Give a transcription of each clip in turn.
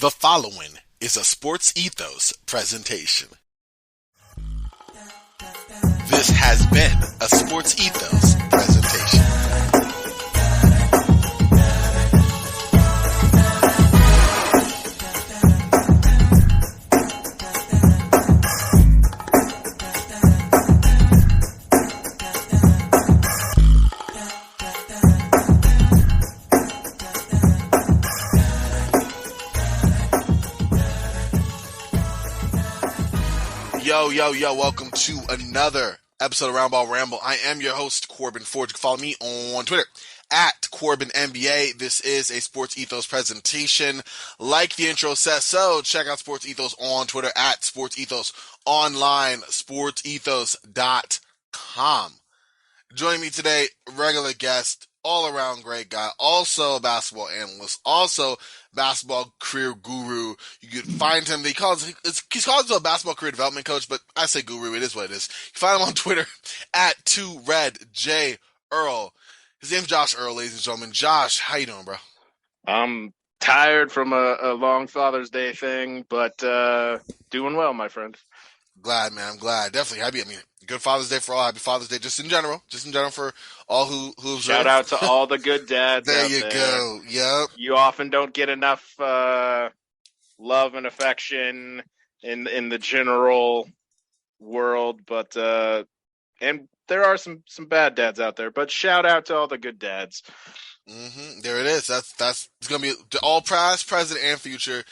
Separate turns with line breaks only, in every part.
The following is a Sports Ethos presentation. This has been a Sports Ethos presentation. Yo, welcome to another episode of Roundball Ramble. I am your host, Corbin Ford. You can follow me on Twitter at CorbinNBA. This is a Sports Ethos presentation. Like the intro says, so check out Sports Ethos on Twitter at Sports Ethos online, sportsethos.com. Joining me today, regular guest, all-around great guy, also a basketball analyst, also basketball career guru. You can find him. He's called himself a basketball career development coach, but I say guru. It is what it is. You can find him on Twitter at 2redjearl. His name's Josh Earl, ladies and gentlemen. Josh, how you doing, bro?
I'm tired from a long Father's Day thing, but doing well, my friend.
Glad, man. I'm glad. Definitely happy. I mean, good Father's Day for all. Happy Father's Day, just in general for all who
Shout out to all the good dads.
There
out
you
there.
go. Yep.
You often don't get enough love and affection in the general world, but and there are some bad dads out there. But shout out to all the good dads.
Mm-hmm. There it is. That's it's gonna be to all past, present, and future.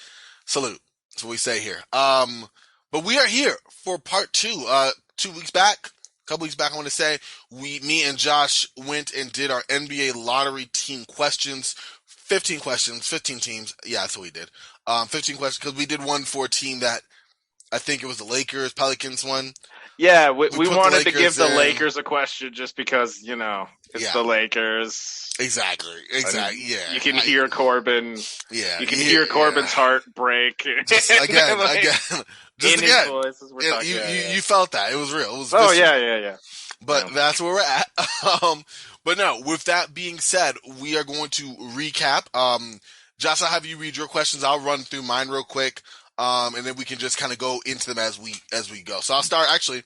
Salute. That's what we say here. But we are here for part two. 2 weeks back, a couple weeks back, I want to say, me and Josh went and did our NBA lottery team questions. 15 questions, 15 teams. Yeah, that's what we did. 15 questions, because we did one for a team that I think it was the Lakers, Pelicans one.
Yeah, we wanted to give the Lakers a question just because, it's the Lakers.
Exactly. Yeah.
You can hear Corbin.
Yeah.
You can hear Corbin's heart break.
Again. Just
in
again.
His voice,
You felt that. It was real. It was
yeah.
But that's where we're at. But no, with that being said, we are going to recap. Josh, I'll have you read your questions. I'll run through mine real quick. And then we can just kind of go into them as we go. So I'll start. Actually,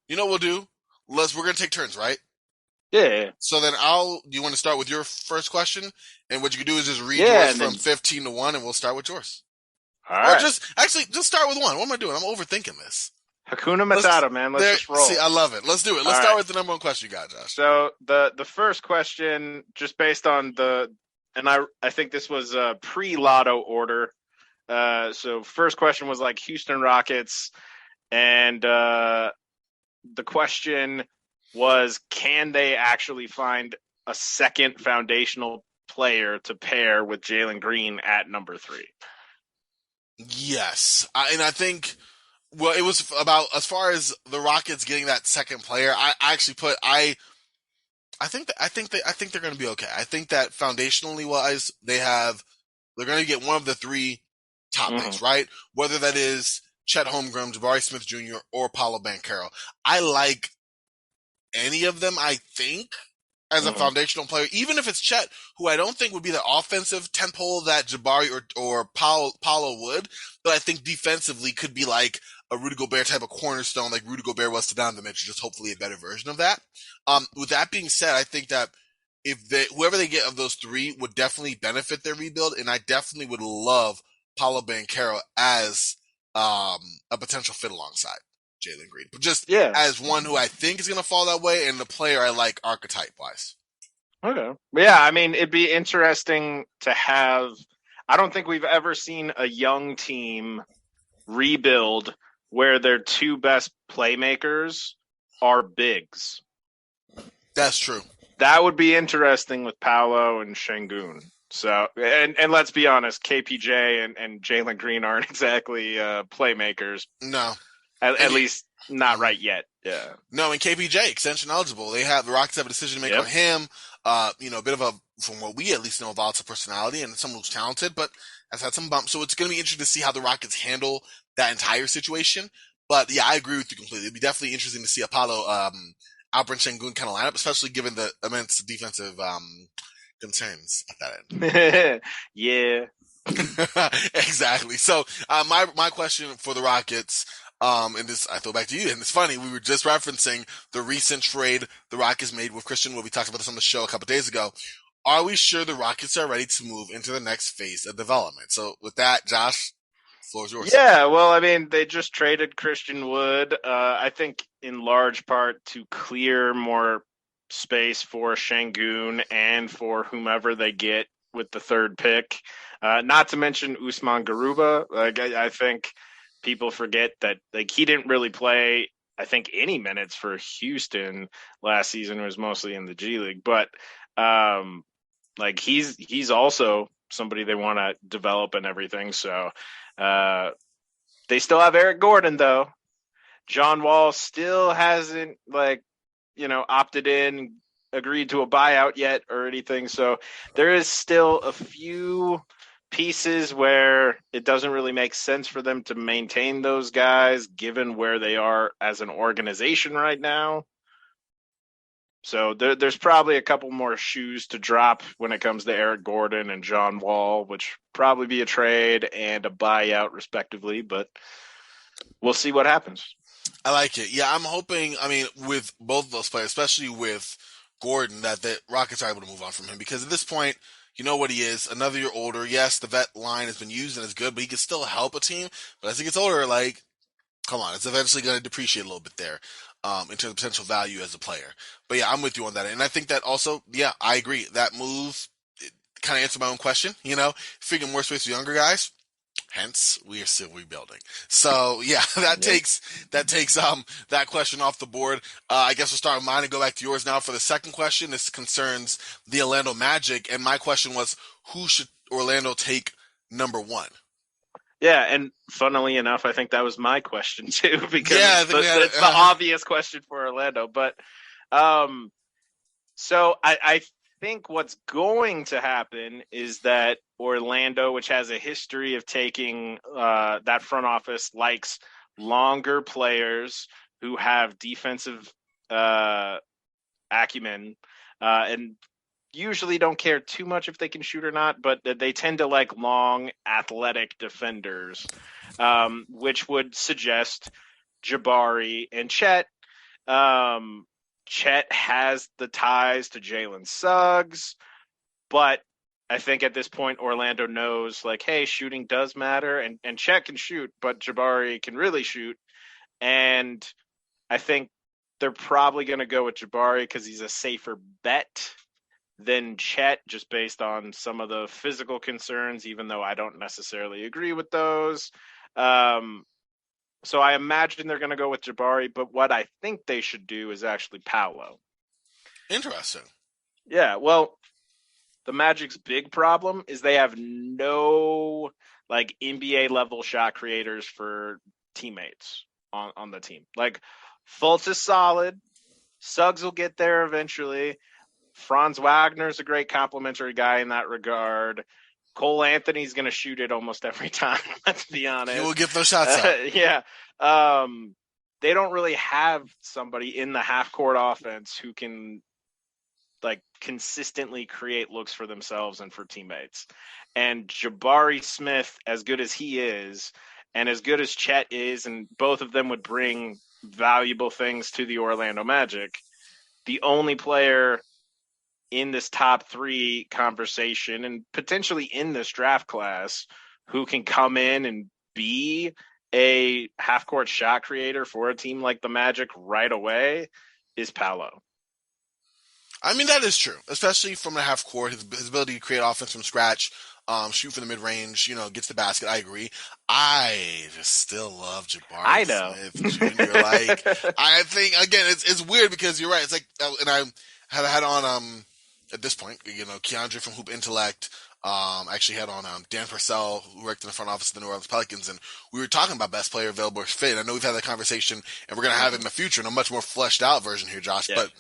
you know what we'll do? We're going to take turns, right?
Yeah.
So then do you want to start with your first question? And what you can do is just read yours from 15 to 1, and we'll start with yours.
All right.
Or just start with one. What am I doing? I'm overthinking this.
Hakuna Matata, man. Let's just roll.
See, I love it. Let's do it. Let's start with the number one question you got, Josh.
So the first question, just based on I think this was a pre-lotto order. So first question was like Houston Rockets, and the question was, can they actually find a second foundational player to pair with Jalen Green at number 3?
Yes. And I think, well, it was about, as far as the Rockets getting that second player, I actually put, I think they're going to be okay. I think that foundationally wise, they're going to get one of the 3 top picks, right? Whether that is Chet Holmgren, Jabari Smith Jr., or Paolo Banchero. I like any of them, I think, as a foundational player, even if it's Chet, who I don't think would be the offensive tempo that Jabari or Paolo would, but I think defensively could be like a Rudy Gobert type of cornerstone, like Rudy Gobert was to Donovan Mitchell, just hopefully a better version of that. With that being said, I think that whoever they get of those 3 would definitely benefit their rebuild, and I definitely would love Paolo Banchero as a potential fit alongside Jalen Green, but just as one who I think is going to fall that way, and the player I like archetype-wise.
Okay. Yeah, I mean, it'd be interesting to have. I don't think we've ever seen a young team rebuild where their 2 best playmakers are bigs.
That's true.
That would be interesting with Paolo and Şengün. So, and let's be honest, KPJ and Jalen Green aren't exactly playmakers.
No.
At least not right yet. Yeah.
No, and KPJ, extension eligible. The Rockets have a decision to make on him. A bit of a, from what we at least know, volatile personality and someone who's talented, but has had some bumps. So it's going to be interesting to see how the Rockets handle that entire situation. But yeah, I agree with you completely. It'd be definitely interesting to see Apollo, Alperen Şengün kind of lineup, especially given the immense defensive concerns at that end.
Yeah.
Exactly. So my question for the Rockets, and this I throw back to you, and it's funny we were just referencing the recent trade the Rockets made with Christian Wood. We talked about this on the show a couple days ago. Are we sure the Rockets are ready to move into the next phase of development? So with that, Josh, floor is yours.
Yeah, well, I mean, they just traded Christian Wood. I think in large part to clear more space for Shangoon and for whomever they get with the third pick. Not to mention Usman Garuba. Like I think people forget that like he didn't really play. I think any minutes for Houston last season. Was mostly in the G League, but um, like he's also somebody they want to develop and everything. So. Uh, they still have Eric Gordon though. John Wall still hasn't opted in, agreed to a buyout yet or anything. So there is still a few pieces where it doesn't really make sense for them to maintain those guys given where they are as an organization right now. So there's probably a couple more shoes to drop when it comes to Eric Gordon and John Wall, which probably be a trade and a buyout respectively, but we'll see what happens.
I like it. Yeah, I'm hoping. I mean, with both of those players, especially with Gordon, that the Rockets are able to move on from him because at this point, you know what he is. Another year older. Yes, the vet line has been used and is good, but he can still help a team. But as he gets older, like, come on, it's eventually going to depreciate a little bit there, in terms of potential value as a player. But yeah, I'm with you on that, and I think that also, yeah, I agree. That move kind of answered my own question. Figuring more space for younger guys. Hence, we are still rebuilding. So yeah, that
Yep.
takes that question off the board. I guess we'll start with mine and go back to yours now for the second question. This concerns the Orlando Magic, and my question was, who should Orlando take number one?
Yeah, and funnily enough, I think that was my question too, because
Yeah, I
it's
think
the
we had.
it's the obvious question for Orlando. But um, so I think what's going to happen is that Orlando, which has a history of taking that front office, likes longer players who have defensive uh, acumen, and usually don't care too much if they can shoot or not, but they tend to like long, athletic defenders, which would suggest Jabari and Chet. Um, Chet has the ties to Jalen Suggs, but I think at this point Orlando knows like, hey, shooting does matter, and Chet can shoot, but Jabari can really shoot, and I think they're probably going to go with Jabari because he's a safer bet than Chet, just based on some of the physical concerns, even though I don't necessarily agree with those. Um, so I imagine they're going to go with Jabari, but what I think they should do is actually Paolo.
Interesting.
Yeah, well, the Magic's big problem is they have no like NBA level shot creators for teammates on the team. Like Fultz is solid. Suggs will get there eventually. Franz Wagner's a great complimentary guy in that regard. Cole Anthony's going to shoot it almost every time. Let's be
He will
honest.
get those shots up.
Yeah. Um, they don't really have somebody in the half court offense who can like consistently create looks for themselves and for teammates. And Jabari Smith, as good as he is, and as good as Chet is, and both of them would bring valuable things to the Orlando Magic. The only player in this top three conversation and potentially in this draft class who can come in and be a half court shot creator for a team like the Magic right away is Paolo.
I mean, that is true, especially from the half court. His ability to create offense from scratch, shoot from the mid range, gets the basket. I agree. I just still love Jabari
I know.
Smith Jr. Like, I think again, it's weird because you're right. It's like, and I had on at this point, Keandre from Hoop Intellect. Actually had on Dan Purcell, who worked in the front office of the New Orleans Pelicans, and we were talking about best player available or fit. I know we've had that conversation, and we're gonna have it in the future in a much more fleshed out version here, Josh.
Yeah.
But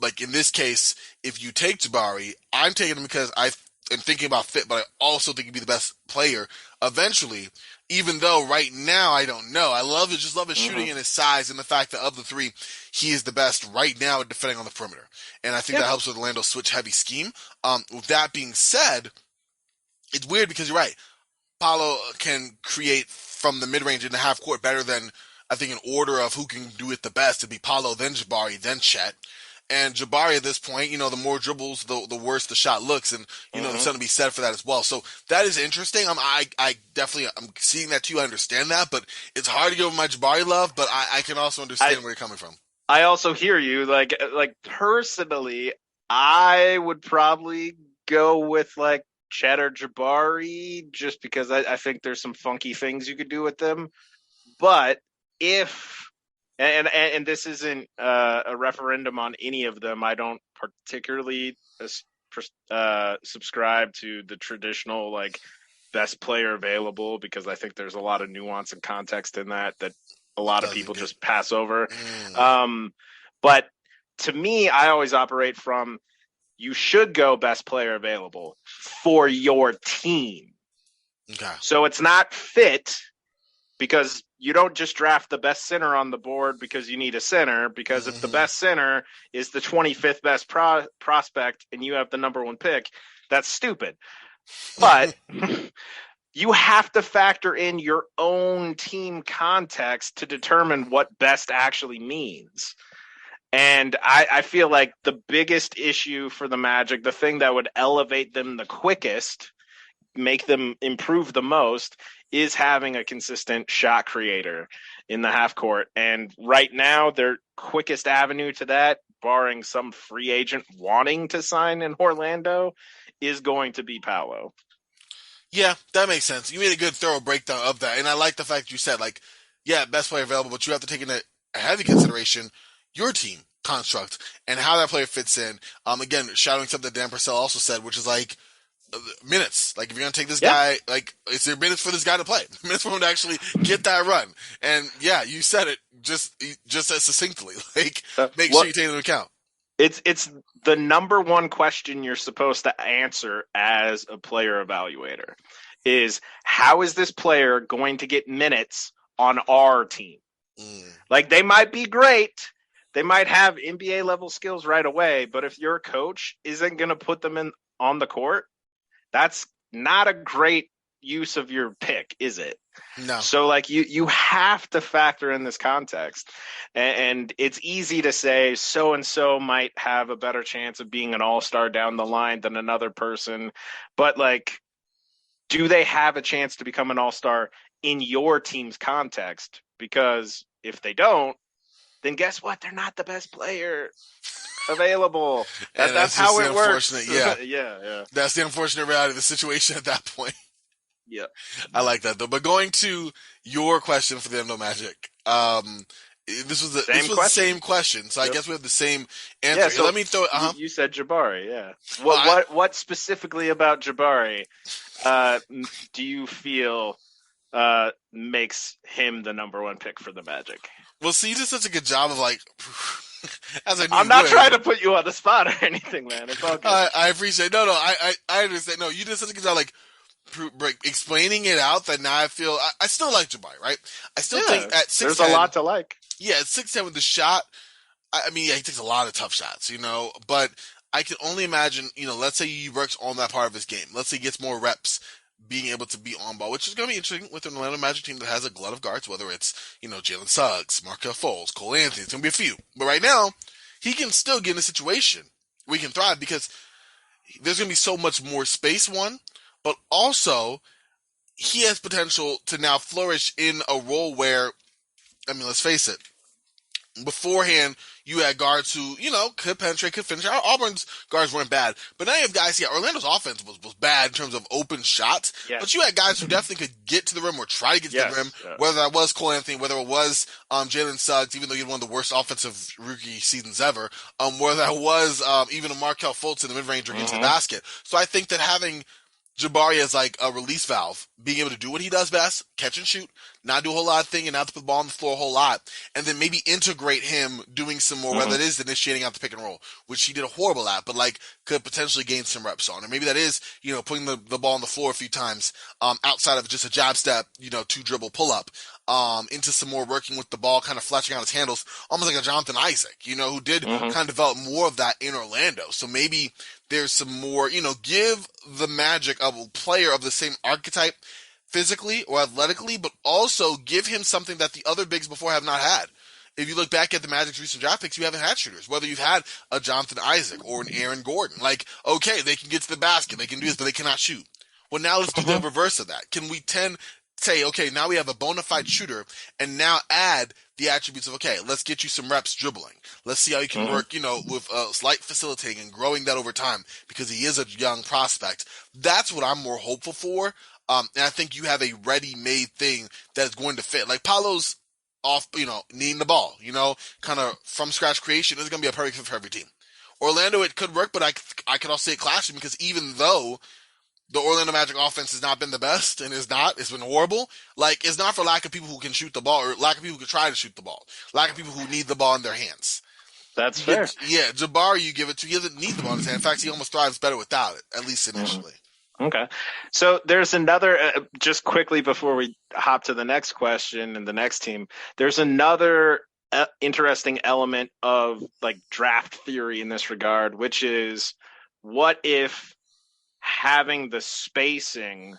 like in this case, if you take Jabari, I'm taking him because I am thinking about fit, but I also think he'd be the best player eventually. Even though right now I don't know, just love his shooting and his size, and the fact that of the three, he is the best right now at defending on the perimeter, and I think
Yeah.
that helps with Orlando's switch heavy scheme. With that being said, it's weird because you're right. Paulo can create from the mid range in the half court better than I think in order of who can do it the best. It'd be Paulo, then Jabari, then Chet. And Jabari at this point, the more dribbles, the worse the shot looks, and there's
Hmm.
something to be said for that as well. So that is interesting. I definitely I'm seeing that too. I understand that, but it's hard to give him my Jabari love. But I can also
I
understand where you're coming from.
I also hear you. Like personally, I would probably go with like Cheddar Jabari just because I think there's some funky things you could do with them. But if and this isn't a referendum on any of them, I don't particularly subscribe to the traditional like best player available because I think there's a lot of nuance and context in that a lot of
Doesn't
people
get.
just pass over.
Mm,
Um, but to me, I always operate from you should go best player available for your team.
okay.
So it's not fit because you don't just draft the best center on the board because you need a center. Because if the
Hmm.
best center is the 25th best prospect and you have the number one pick, that's stupid. But you have to factor in your own team context to determine what best actually means. And I feel like the biggest issue for the Magic, the thing that would elevate them the quickest, make them improve the most, is having a consistent shot creator in the half court. And right now, their quickest avenue to that, barring some free agent wanting to sign in Orlando, is going to be Paolo.
Yeah, that makes sense. You made a good thorough breakdown of that, and I like the fact you said like, yeah, best player available, but you have to take into a heavy consideration your team construct and how that player fits in. Again, shouting something that Dan Purcell also said, which is like minutes. Like if you're gonna take this
Yeah.
guy, like is there minutes for this guy to play? Minutes for him to actually get that run. And yeah, you said it just as succinctly. Like make sure
What
you take it into account.
it's the number one question you're supposed to answer as a player evaluator is how is this player going to get minutes on our team?
Mm.
Like they might be great, they might have NBA level skills right away, but if your coach isn't going to put them in on the court, that's not a great use of your pick, is it?
No.
So like you have to factor in this context, and it's easy to say so and so might have a better chance of being an all-star down the line than another person, but like, do they have a chance to become an all-star in your team's context? Because if they don't, then guess what? They're not the best player available.
And
That's
that's just
how
the
it
unfortunate,
works.
yeah.
Yeah, yeah,
That's the unfortunate reality of the situation at that point.
yeah.
I like that though. But going to your question for the Endo Magic, this
Same
was the
question.
same question, so I
Yep.
guess we have the same
Yeah,
answer. Here.
so
Let me throw.
you said Jabari, yeah.
Well,
What specifically about Jabari uh, do you feel makes him the number one pick for the Magic?
well, see, you did such a good job of like, as I knew
I'm
you
not trying
would.
to put you on the spot or anything, man. It's all good.
I appreciate. No, no, I understand. No, you did such a good job, like explaining it out that now I feel I still like Jabari, right? I still think
Yeah,
at six
there's a
ten,
lot to like.
yeah, at 6'10" with the shot. I mean, yeah, he takes a lot of tough shots, but I can only imagine, let's say he works on that part of his game. Let's say he gets more reps being able to be on ball, which is going to be interesting with an Atlanta Magic team that has a glut of guards, whether it's, Jalen Suggs, Markel Foles, Cole Anthony. It's going to be a few. But right now, he can still get in a situation where he can thrive because there's going to be so much more space, one, but also he has potential to now flourish in a role where, I mean, let's face it, beforehand, you had guards who, could penetrate, could finish. Auburn's guards weren't bad. But now you have guys, yeah, Orlando's offense was bad in terms of open shots. But you
Yes,
had guys who definitely could get to the rim or try to get to the rim,
yes,
whether
yes.
that was Cole Anthony, whether it was Jalen Suggs, even though he had one of the worst offensive rookie seasons ever, whether that was even a Markel Fultz in the mid-range or get to the
Mm-hmm.
basket. So I think that having Jabari as like a release valve, being able to do what he does best, catch and shoot, not do a whole lot of thing and not to put the ball on the floor a whole lot, and then maybe integrate him doing some more,
Mm-hmm.
whether it is initiating out the pick and roll, which he did a horrible at, but like could potentially gain some reps on. Or maybe that is, putting the ball on the floor a few times, outside of just a jab step, two dribble pull up. into some more working with the ball, kind of fleshing out his handles, almost like a Jonathan Isaac, who did
Hmm.
kind of develop more of that in Orlando. So maybe there's some more, give the Magic of a player of the same archetype physically or athletically, but also give him something that the other bigs before have not had. If you look back at the Magic's recent draft picks, you haven't had shooters. Whether you've had a Jonathan Isaac or an Aaron Gordon, like, okay, they can get to the basket, they can do this, but they cannot shoot. Well, now let's do the
Hmm.
reverse of that. Can we say, okay, now we have a bona fide shooter, and now add the attributes of, okay, let's get you some reps dribbling. Let's see how you can
Hmm.
work, with slight facilitating and growing that over time because he is a young prospect. That's what I'm more hopeful for. And I think you have a ready-made thing that's going to fit. Like Paolo's off, needing the ball, kind of from scratch creation is going to be a perfect fit for every team. Orlando, it could work, but I could also see it clashing because even though the Orlando Magic offense has not been the best and it's been horrible, like, it's not for lack of people who can shoot the ball or lack of people who can try to shoot the ball, lack of people who need the ball in their hands.
That's fair.
Yeah, Jabari, you give it to, he doesn't need the ball in his hand. In fact, he almost thrives better without it, at least
Hmm.
initially.
Okay. So there's another, just quickly before we hop to the next question and the next team, there's another interesting element of like draft theory in this regard, which is what if having the spacing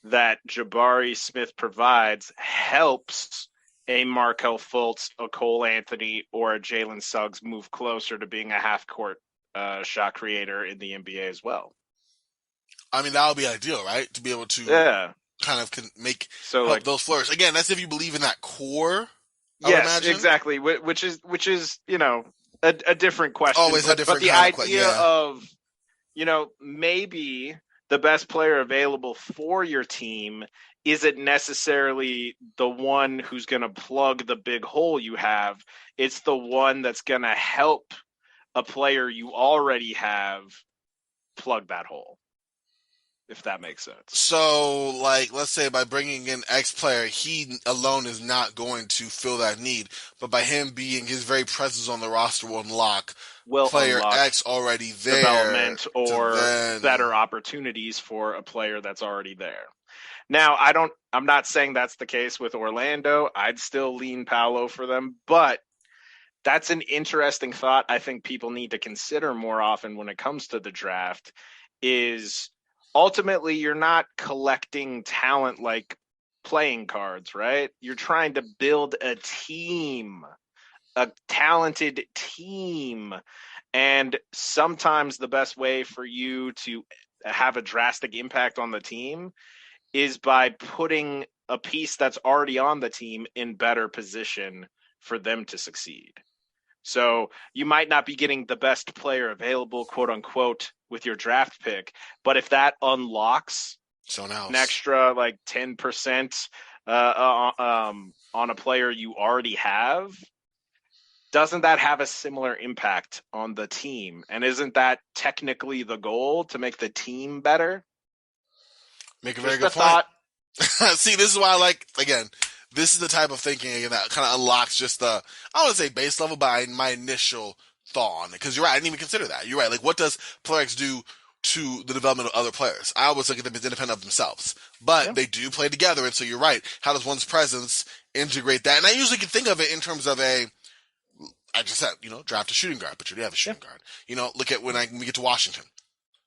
that Jabari Smith provides helps a Markel Fultz, a Cole Anthony, or a Jalen Suggs move closer to being a half court shot creator in the NBA as well?
I mean, that would be ideal, right? To be able to
Yeah.
kind of
So
help
like,
those flourish. Again, that's if you believe in that core, I would
yes,
imagine.
exactly. Which is a different question,
Always a
but
different
the
kind of
idea
yeah.
of maybe the best player available for your team isn't necessarily the one who's going to plug the big hole you have. It's the one that's going to help a player you already have plug that hole, if that makes sense.
So, like, let's say by bringing in X player, he alone is not going to fill that need, but by him being his very presence on the roster will unlock
Will
player
unlock
X already there
development
to
or
then.
better opportunities for a player that's already there. Now, I'm not saying that's the case with Orlando. I'd still lean Paolo for them, but that's an interesting thought I think people need to consider more often when it comes to the draft is ultimately you're not collecting talent like playing cards, right? You're trying to build a team, a talented team. And sometimes the best way for you to have a drastic impact on the team is by putting a piece that's already on the team in better position for them to succeed. So you might not be getting the best player available, quote unquote, with your draft pick, but if that unlocks
Someone
an
else.
extra like 10% on a player you already have, doesn't that have a similar impact on the team? And isn't that technically the goal to make the team better?
Make a very
Just a
good point.
thought.
See, this is why I like, again, this is the type of thinking again, that kind of unlocks just the, I don't want to say base level, but my initial thought on it. Because you're right, I didn't even consider that. You're right. Like, what does Player X do to the development of other players? I always look at them as independent of themselves. But
Yeah.
they do play together, and so you're right. How does one's presence integrate that? And I usually can think of it in terms of I just said, draft a shooting guard, but you do have a
Yeah.
shooting guard. Look at when we get to Washington.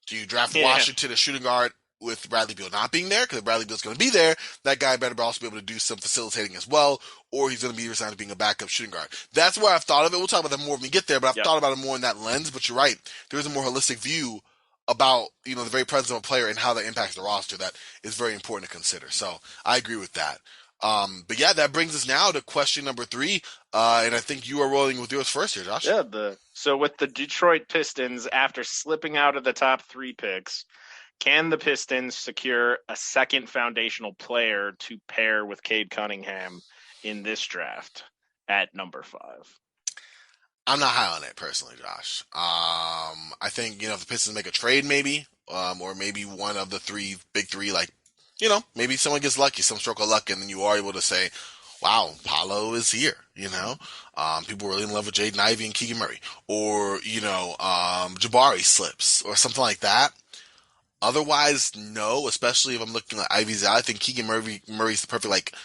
Do you draft
Yeah.
Washington a shooting guard with Bradley Beal not being there? Because if Bradley Beal's going to be there, that guy better also be able to do some facilitating as well, or he's going to be resigned to being a backup shooting guard. That's where I've thought of it. We'll talk about that more when we get there, but I've
Yep.
thought about it more in that lens. But you're right. There is a more holistic view about, the very presence of a player and how that impacts the roster that is very important to consider. So I agree with that. But yeah, that brings us now to question number 3. And I think you are rolling with yours first here, Josh.
Yeah. So with the Detroit Pistons, after slipping out of the top 3 picks, can the Pistons secure a second foundational player to pair with Cade Cunningham in this draft at number 5?
I'm not high on it personally, Josh. I think if the Pistons make a trade, maybe, or maybe one of the big three, like maybe someone gets lucky, some stroke of luck, and then you are able to say, "Wow, Paolo is here." People were really in love with Jaden Ivey and Keegan Murray, or Jabari slips, or something like that. Otherwise, no. Especially if I'm looking at Ivy's out, I think Keegan Murray's the perfect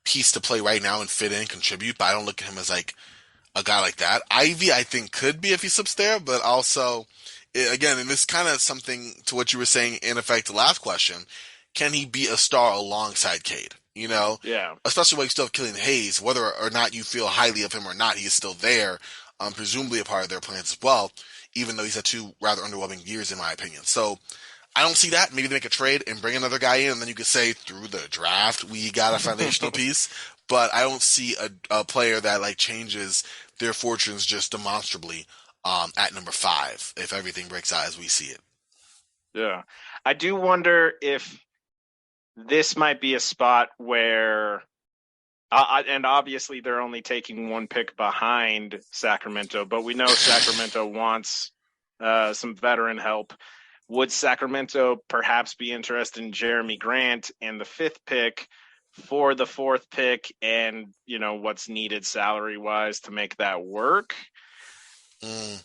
piece to play right now and fit in, contribute, but I don't look at him as like a guy like that. Ivy, I think, could be if he slips there, but also, again, and this kind of something to what you were saying in effect the last question, can he be a star alongside Cade? You know,
Yeah.
especially while you still have Killian Hayes, whether or not you feel highly of him or not, he is still there, presumably a part of their plans as well, even though he's had two rather underwhelming years, in my opinion. So I don't see that. Maybe they make a trade and bring another guy in, and then you could say through the draft we got a foundational piece. But I don't see a player that like changes their fortunes just demonstrably at number 5 if everything breaks out as we see it.
Yeah. I do wonder if this might be a spot where, and obviously they're only taking one pick behind Sacramento, but we know Sacramento wants some veteran help. Would Sacramento perhaps be interested in Jeremy Grant and the 5th pick for the 4th pick, and what's needed salary wise to make that work?
Mm.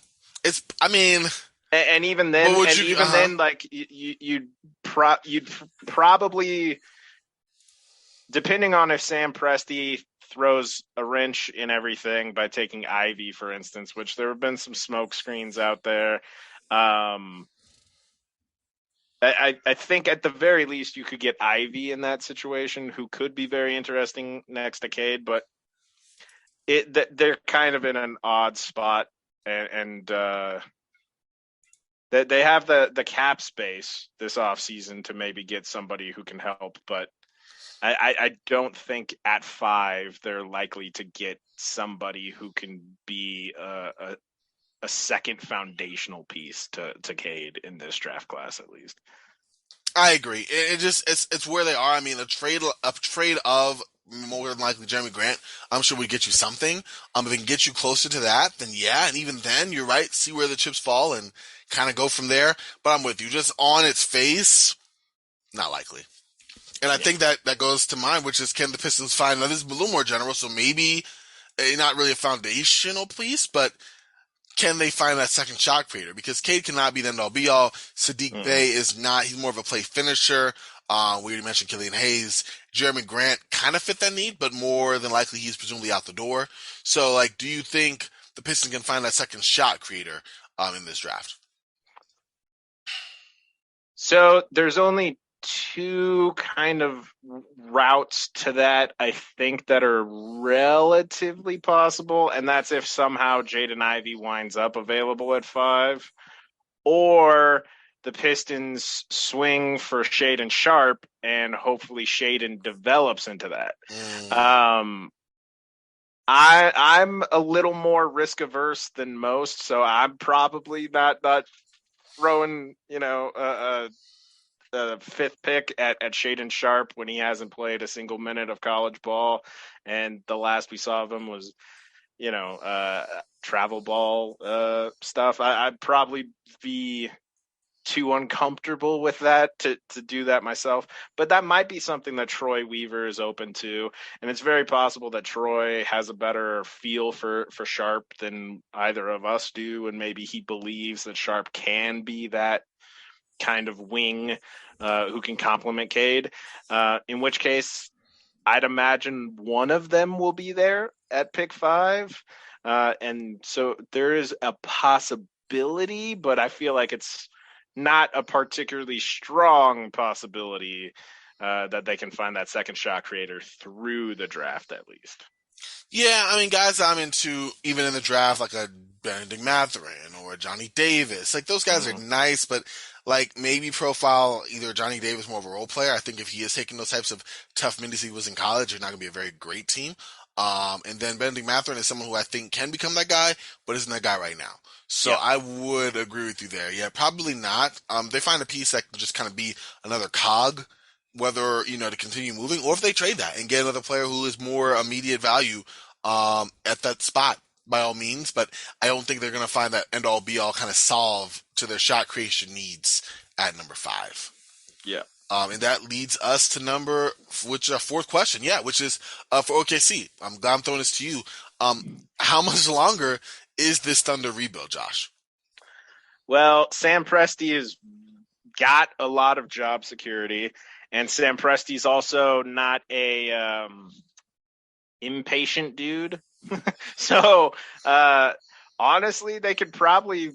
I mean,
And even
what
then,
would you?
like you'd probably, depending on if Sam Presti throws a wrench in everything by taking Ivy, for instance, which there have been some smoke screens out there. I think at the very least you could get Ivy in that situation, who could be very interesting next to Cade, but they're kind of in an odd spot, and they have the cap space this offseason to maybe get somebody who can help, but I don't think at 5 they're likely to get somebody who can be a second foundational piece to Cade in this draft class, at least.
I agree. It just it's where they are. I mean, a trade of more than likely Jeremy Grant, I'm sure we get you something. If it can get you closer to that, then yeah. And even then, you're right. See where the chips fall and kind of go from there. But I'm with you. Just on its face, not likely. And I
Yeah.
think that goes to mine, which is can the Pistons find? Now this is a little more general, so maybe not really a foundational piece, but can they find that second shot creator? Because Cade cannot be the end all be all. Sadiq
Mm-mm.
Bey is not. He's more of a play finisher. We already mentioned Killian Hayes. Jeremy Grant kind of fit that need, but more than likely he's presumably out the door. So, like, do you think the Pistons can find that second shot creator in this draft?
So there's only two kind of routes to that, I think, that are relatively possible, and that's if somehow Jaden Ivey winds up available at 5, or the Pistons swing for Shaden Sharp, and hopefully Shaden develops into that.
Mm,
Um, I'm a little more risk averse than most, so I'm probably not throwing the 5th pick at Shaden Sharp when he hasn't played a single minute of college ball, and the last we saw of him was travel ball stuff. I'd probably be too uncomfortable with that to do that myself, but that might be something that Troy Weaver is open to, and it's very possible that Troy has a better feel for Sharp than either of us do, and maybe he believes that Sharp can be that kind of wing who can complement Cade, in which case I'd imagine one of them will be there at pick 5. And so there is a possibility, but I feel like it's not a particularly strong possibility that they can find that second shot creator through the draft, at least.
yeah, I mean, guys I'm into, even in the draft, like a Benedict Mathurin or a Johnny Davis. Like, those guys are
Mm-hmm.
nice, but like maybe profile either Johnny Davis more of a role player. I think if he is taking those types of tough minutes he was in college, they're not going to be a very great team. And then Benedict Mathurin is someone who I think can become that guy, but isn't that guy right now. So
Yeah.
I would agree with you there. Yeah, probably not. They find a piece that can just kind of be another cog, whether, to continue moving, or if they trade that and get another player who is more immediate value, at that spot, by all means. But I don't think they're going to find that end all be all kind of solve to their shot creation needs at number 5.
Yeah.
And that leads us to which fourth question, yeah, which is for OKC. I'm glad I'm throwing this to you. How much longer is this Thunder rebuild, Josh?
Well, Sam Presti has got a lot of job security, and Sam Presti's also not impatient dude. So uh, honestly, they could probably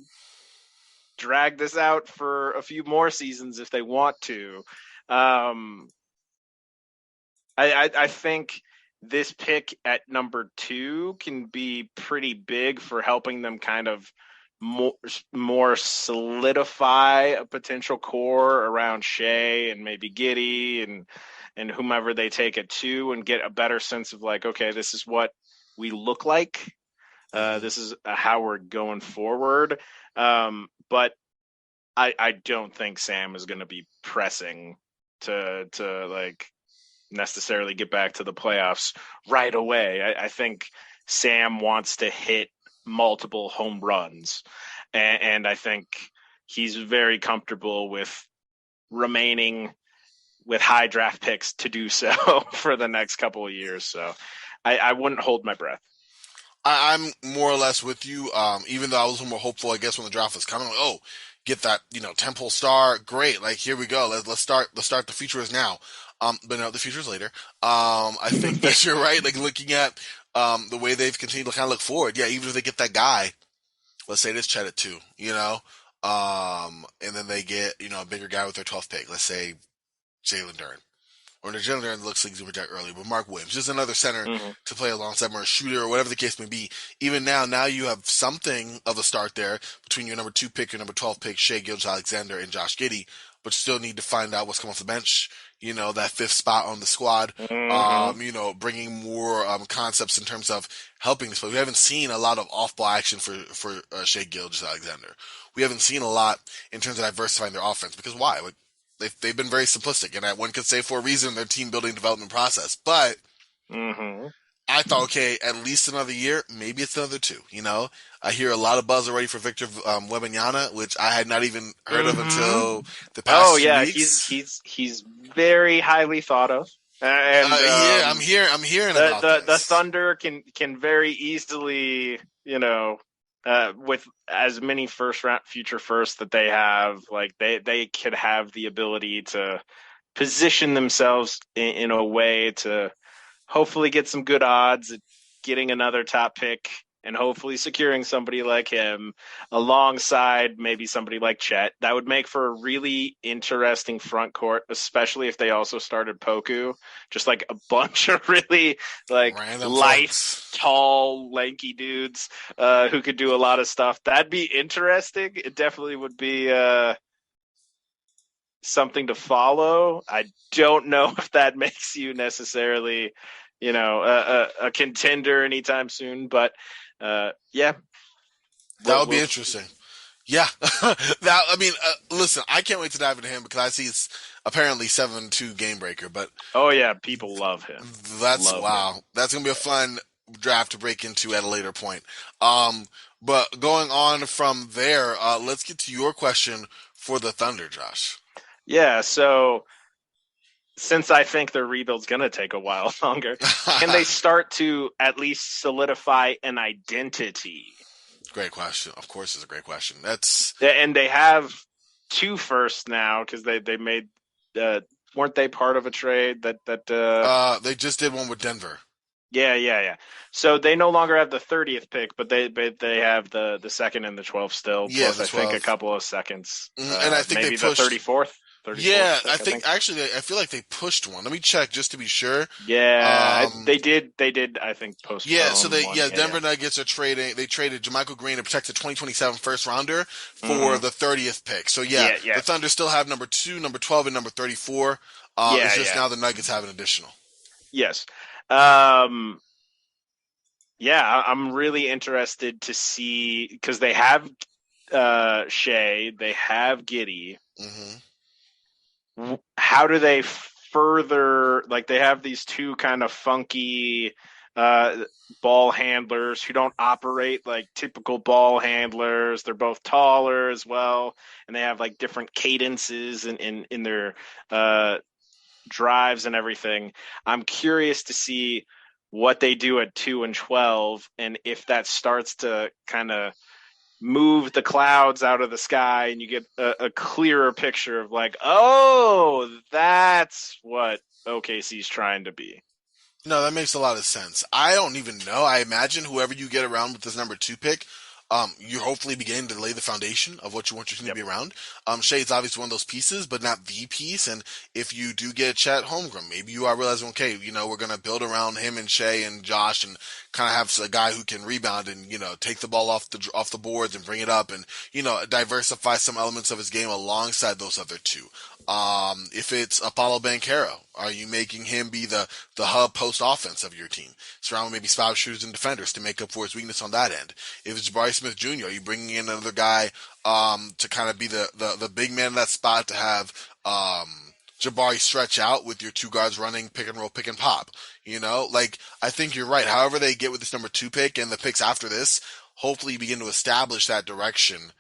drag this out for a few more seasons if they want to. Um, I think this pick at number 2 can be pretty big for helping them kind of more more solidify a potential core around Shea and maybe Giddy and whomever they take it to, and get a better sense of like, okay, this is what we look like.
Hmm.
This is how we're going forward. But I don't think Sam is going to be pressing to like necessarily get back to the playoffs right away. I think Sam wants to hit multiple home runs, and I think he's very comfortable with remaining with high draft picks to do so for the next couple of years. So I wouldn't hold my breath.
I'm more or less with you. Even though I was more hopeful, I guess when the draft was coming, like, oh, get that temple star, great. Like here we go. Let's start. Let's start. The future is now. But no, the future is later. I think that you're right. Like looking at the way they've continued to kind of look forward. Yeah, even if they get that guy, let's say this Chet at 2, and then they get a bigger guy with their 12th pick. Let's say Jalen Duren or the general looks like Zubac earlier, but Mark Williams, just another center
Mm-hmm.
to play alongside, or a shooter, or whatever the case may be. Even now you have something of a start there between your number 2 pick, your number 12 pick, Shea Gilgeous-Alexander, and Josh Giddey, but still need to find out what's coming off the bench. That 5th spot on the squad.
Mm-hmm.
Bringing more concepts in terms of helping this. But we haven't seen a lot of off-ball action for Shea Gilgeous-Alexander. We haven't seen a lot in terms of diversifying their offense because why? Like, they've been very simplistic, and one could say for a reason their team building development process. But
Mm-hmm.
I thought, okay, at least another year, maybe it's another 2. I hear a lot of buzz already for Victor Wembanyama, which I had not even heard of
Mm-hmm.
until the
Oh
past few
yeah,
weeks.
he's very highly thought of, and
Yeah, I'm hearing about
the
this.
Thunder can very easily, with as many first round future firsts that they have, like they could have the ability to position themselves in a way to hopefully get some good odds at getting another top pick and hopefully securing somebody like him alongside maybe somebody like Chet. That would make for a really interesting front court, especially if they also started Poku. Just like a bunch of really like
Random
lithe,
folks.
tall, lanky dudes who could do a lot of stuff. That'd be interesting. It definitely would be something to follow. I don't know if that makes you necessarily, a contender anytime soon. But yeah,
That
we'll,
would be
we'll
interesting. Yeah, listen, I can't wait to dive into him because I see it's apparently 7-2 game breaker, but
Oh yeah, people love him.
that's
Love him.
wow. That's gonna be a fun draft to break into at a later point. Um, but going on from there, let's get to your question for the Thunder, Josh.
Yeah, so since I think their rebuild's going to take a while longer, can they start to at least solidify an identity?
Great question. Of course, it's a great question. That's
And they have two firsts now because they made uh, weren't they part of a trade that
they just did one with Denver.
yeah. So they no longer have the 30th pick, but they have the second and the 12th still.
Yeah,
Plus,
the
I think a
12.
couple of seconds.
And I think they
Maybe the
pushed.
34th
Yeah, I
pick. I
think
think.
actually I feel like they pushed one. Let me check just to be sure.
Yeah,
Um,
they did. They did. I think
Yeah, so
postpone one. Yeah.
Denver Nuggets are trading. They traded JaMychal Green to protect the 2027 first rounder for
Mm-hmm.
the 30th pick. So yeah,
Yeah.
the Thunder still have number 2, number 12, and number 34. It's just
Yeah.
now the Nuggets have an additional.
Yes. Um. Yeah, I'm really interested to see because they have Shea, they have Giddy.
Hmm.
How do they further, like, they have these two kind of funky uh ball handlers who don't operate like typical ball handlers. They're both taller as well, and they have like different cadences in their uh drives and everything. I'm curious to see what they do at 2 and 12, and if that starts to kind of move the clouds out of the sky and you get a clearer picture of like, oh, that's what OKC's trying to be.
No, that makes a lot of sense. I don't even know. I imagine whoever you get around with this number two pick, you're hopefully beginning to lay the foundation of what you want your team to
Yep.
be around. Shea's obviously one of those pieces, but not the piece. And if you do get Chet Holmgren, maybe you are realizing, okay, we're going to build around him and Shea and Josh and kind of have a guy who can rebound and, take the ball off the boards and bring it up and, diversify some elements of his game alongside those other two. If it's Apollo Banchero, are you making him be the hub post offense of your team? Surround with maybe spot shooters and defenders to make up for his weakness on that end. If it's Jabari Smith Jr., are you bringing in another guy to kind of be the big man in that spot to have Jabari stretch out with your two guards running pick and roll, pick and pop? I think you're right. However they get with this number two pick and the picks after this, hopefully you begin to establish that direction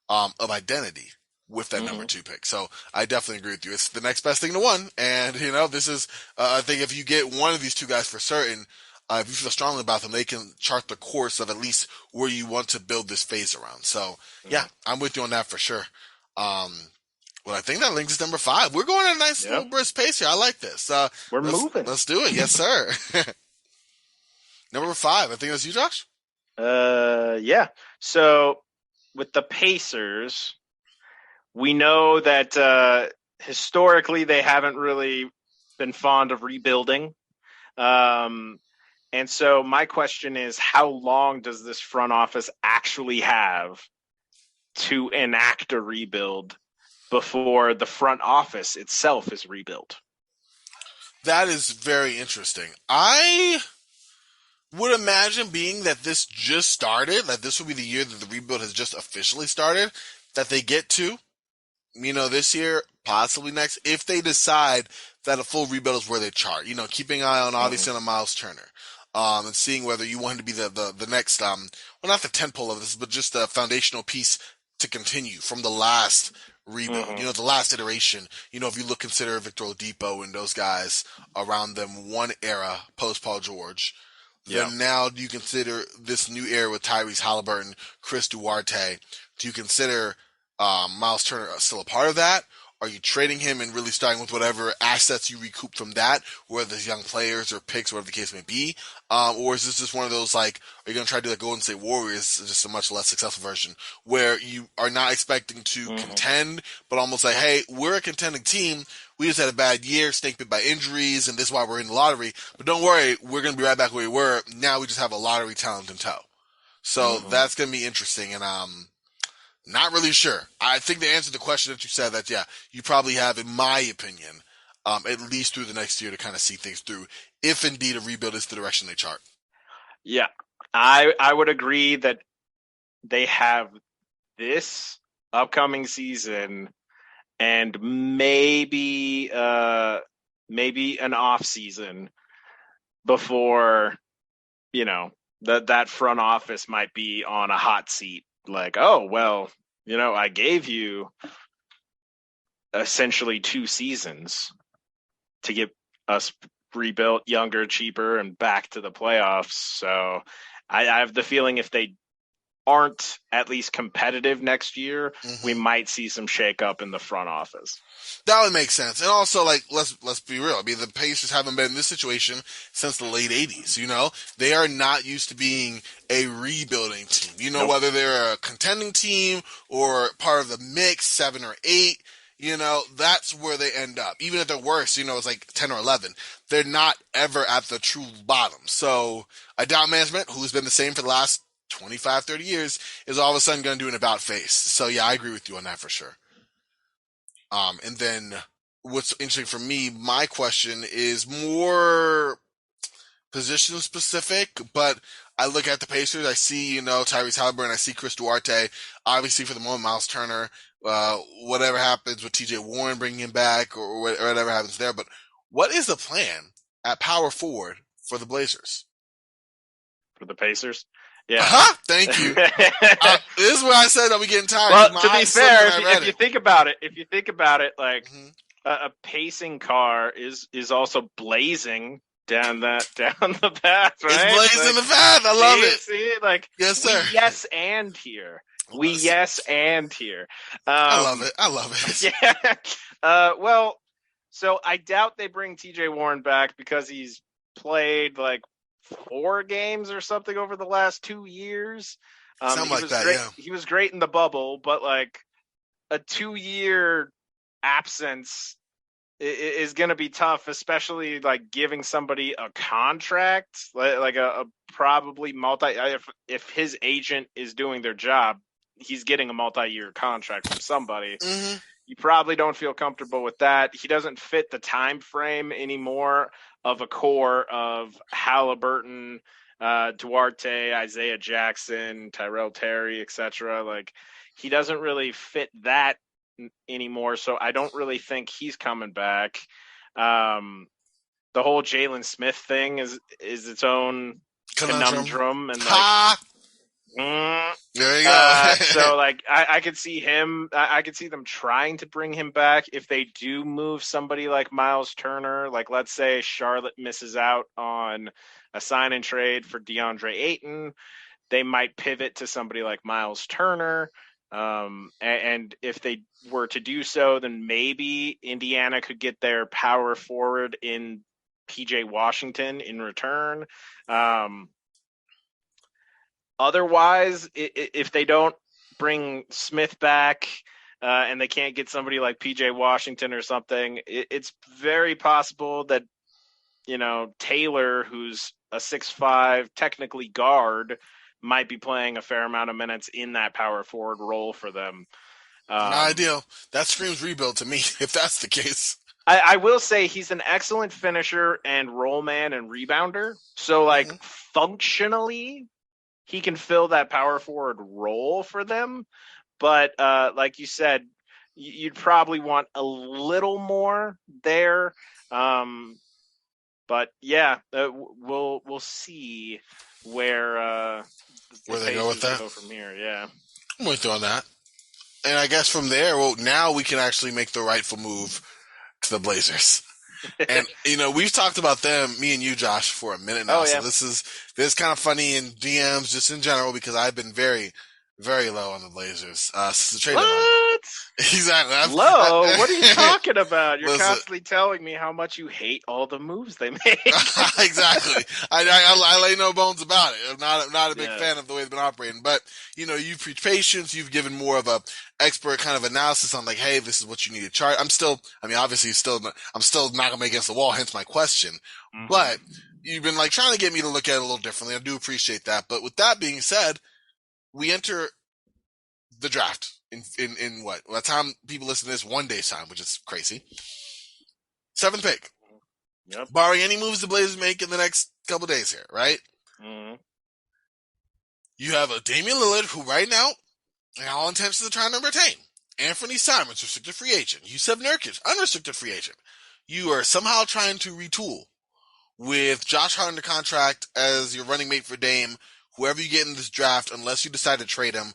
of identity with that number
Hmm.
two pick. So I definitely agree with you. It's the next best thing to one. And, this is, I think if you get one of these two guys for certain, if you feel strongly about them, they can chart the course of at least where you want to build this phase around. So yeah,
Hmm.
I'm with you on that for sure. Um, well, I think that links us number five. We're going at a nice little
Yep.
brisk pace here. I like this.
We're
Let's,
moving.
let's do it. Yes, sir. Number five. I think that's you, Josh.
Yeah. So with the Pacers, we know that historically they haven't really been fond of rebuilding. Um, and so my question is, how long does this front office actually have to enact a rebuild before the front office itself is rebuilt?
That is very interesting. I would imagine being that this just started, that this will be the year that the rebuild has just officially started, that they get to, this year, possibly next, if they decide that a full rebuild is where they chart. Keeping an eye on
Mm-hmm.
obviously on Miles Turner. And seeing whether you want him to be the next, well, not the tentpole of this, but just a foundational piece to continue from the last rebuild.
Mm-hmm.
The last iteration. If you consider Victor Oladipo and those guys around them one era post Paul George,
Yeah.
then now do you consider this new era with Tyrese Halliburton, Chris Duarte? Do you consider Miles Turner still a part of that? Are you trading him and really starting with whatever assets you recoup from that, whether it's young players or picks, whatever the case may be? Or is this just one of those are you going to try to do like Golden State Warriors, just a much less successful version, where you are not expecting to
Mm-hmm.
contend, but almost like, hey, we're a contending team. We just had a bad year, snake bit by injuries, and this is why we're in the lottery. But don't worry, we're going to be right back where we were. Now we just have a lottery talent in tow. So
Mm-hmm.
that's going to be interesting. And not really sure. I think the answer to the question that you said that, yeah, you probably have, in my opinion, at least through the next year to kind of see things through, if indeed a rebuild is the direction they chart.
Yeah. I would agree that they have this upcoming season and maybe an off season before that front office might be on a hot seat, like, oh well, I gave you essentially 2 seasons to get us rebuilt, younger, cheaper, and back to the playoffs. So I have the feeling if they aren't at least competitive next year, we
Mm-hmm.
might see some shakeup in the front office.
That would make sense. And also, let's be real. I mean, the Pacers haven't been in this situation since the late '80s. They are not used to being a rebuilding team.
Nope.
Whether they're a contending team or part of the mix, 7 or 8. That's where they end up. Even at their worst, it's like 10 or 11. They're not ever at the true bottom. So I doubt management, who's been the same for the last 25, 30 years, is all of a sudden going to do an about face. So yeah, I agree with you on that for sure. And then what's interesting for me, my question is more position specific, but I look at the Pacers, I see, Tyrese Halliburton, I see Chris Duarte, obviously for the moment, Miles Turner, whatever happens with TJ Warren bringing him back or whatever happens there. But what is the plan at power forward for the Blazers?
For the Pacers. Yeah.
Aha! Thank you. This is where I said that we getting tired.
Well,
My
to be
eyes slipped
fair,
when I read
if you
it.
think about it, like
Mm-hmm.
a pacing car is also blazing down the path,
It's
right?
blazing
Like,
the path. I love it.
see, like
Yes,
we
sir.
yes and here, we
Listen,
yes and here.
I love it. I love it.
Yeah. Well, so I doubt they bring TJ Warren back because he's played like 4 games or something over the last 2 years.
Something
He
like
was
that,
great.
yeah.
He was great in the bubble, but like a 2 year absence is going to be tough, especially like giving somebody a contract, like a probably if his agent is doing their job, he's getting a multi-year contract from somebody.
Hmm.
You probably don't feel comfortable with that. He doesn't fit the time frame anymore of a core of Halliburton, Duarte, Isaiah Jackson, Tyrell Terry, etc. Like he doesn't really fit that anymore. So I don't really think he's coming back. Um, the whole Jalen Smith thing is its own
Conundrum.
conundrum, and like
Ha!
mm,
There you go.
so like I could see him. I could see them trying to bring him back if they do move somebody like Miles Turner. Like let's say Charlotte misses out on a sign and trade for DeAndre Ayton, they might pivot to somebody like Miles Turner. And if they were to do so, then maybe Indiana could get their power forward in PJ Washington in return. Um, Otherwise, if they don't bring Smith back and they can't get somebody like PJ Washington or something, it's very possible that Taylor, who's a 6'5", technically guard, might be playing a fair amount of minutes in that power forward role for them.
Not
Um,
ideal. That screams rebuild to me, if that's the case.
I will say he's an excellent finisher and roll man and rebounder. So, like,
Hmm.
functionally, he can fill that power forward role for them. But like you said, you'd probably want a little more there. Um, but yeah, we'll see where the
Where they go with
Pacers
that?
go from here. Yeah.
I'm with you on that. And I guess from there, well, now we can actually make the rightful move to the Blazers. And we've talked about them, me and you, Josh, for a minute now.
Oh
So
yeah.
this is kind of funny in DMs just in general because I've been very, very low on the Blazers since the trade deadline.
What?
Exactly.
Low? What are you talking about? You're
Listen,
constantly telling me how much you hate all the moves they make.
exactly. I lay no bones about it. I'm not a big
Yeah.
fan of the way they've been operating, but you've preached patience. You've given more of a expert kind of analysis on like, hey, this is what you need to chart. I mean, obviously, I'm still not gonna make against the wall. Hence my question.
Mm-hmm.
But you've been like trying to get me to look at it a little differently. I do appreciate that. But with that being said, we enter the draft in what? By the time people listen to this, 1 day's time, which is crazy. Seventh pick.
Yep.
Barring any moves the Blazers make in the next couple days here, right?
Mm-hmm.
You have a Damian Lillard who right now, and all intentions are trying to retain. Anthony Simons, restricted free agent. Yusef Nurkic, unrestricted free agent. You are somehow trying to retool with Josh Hart under contract as your running mate for Dame, whoever you get in this draft, unless you decide to trade him.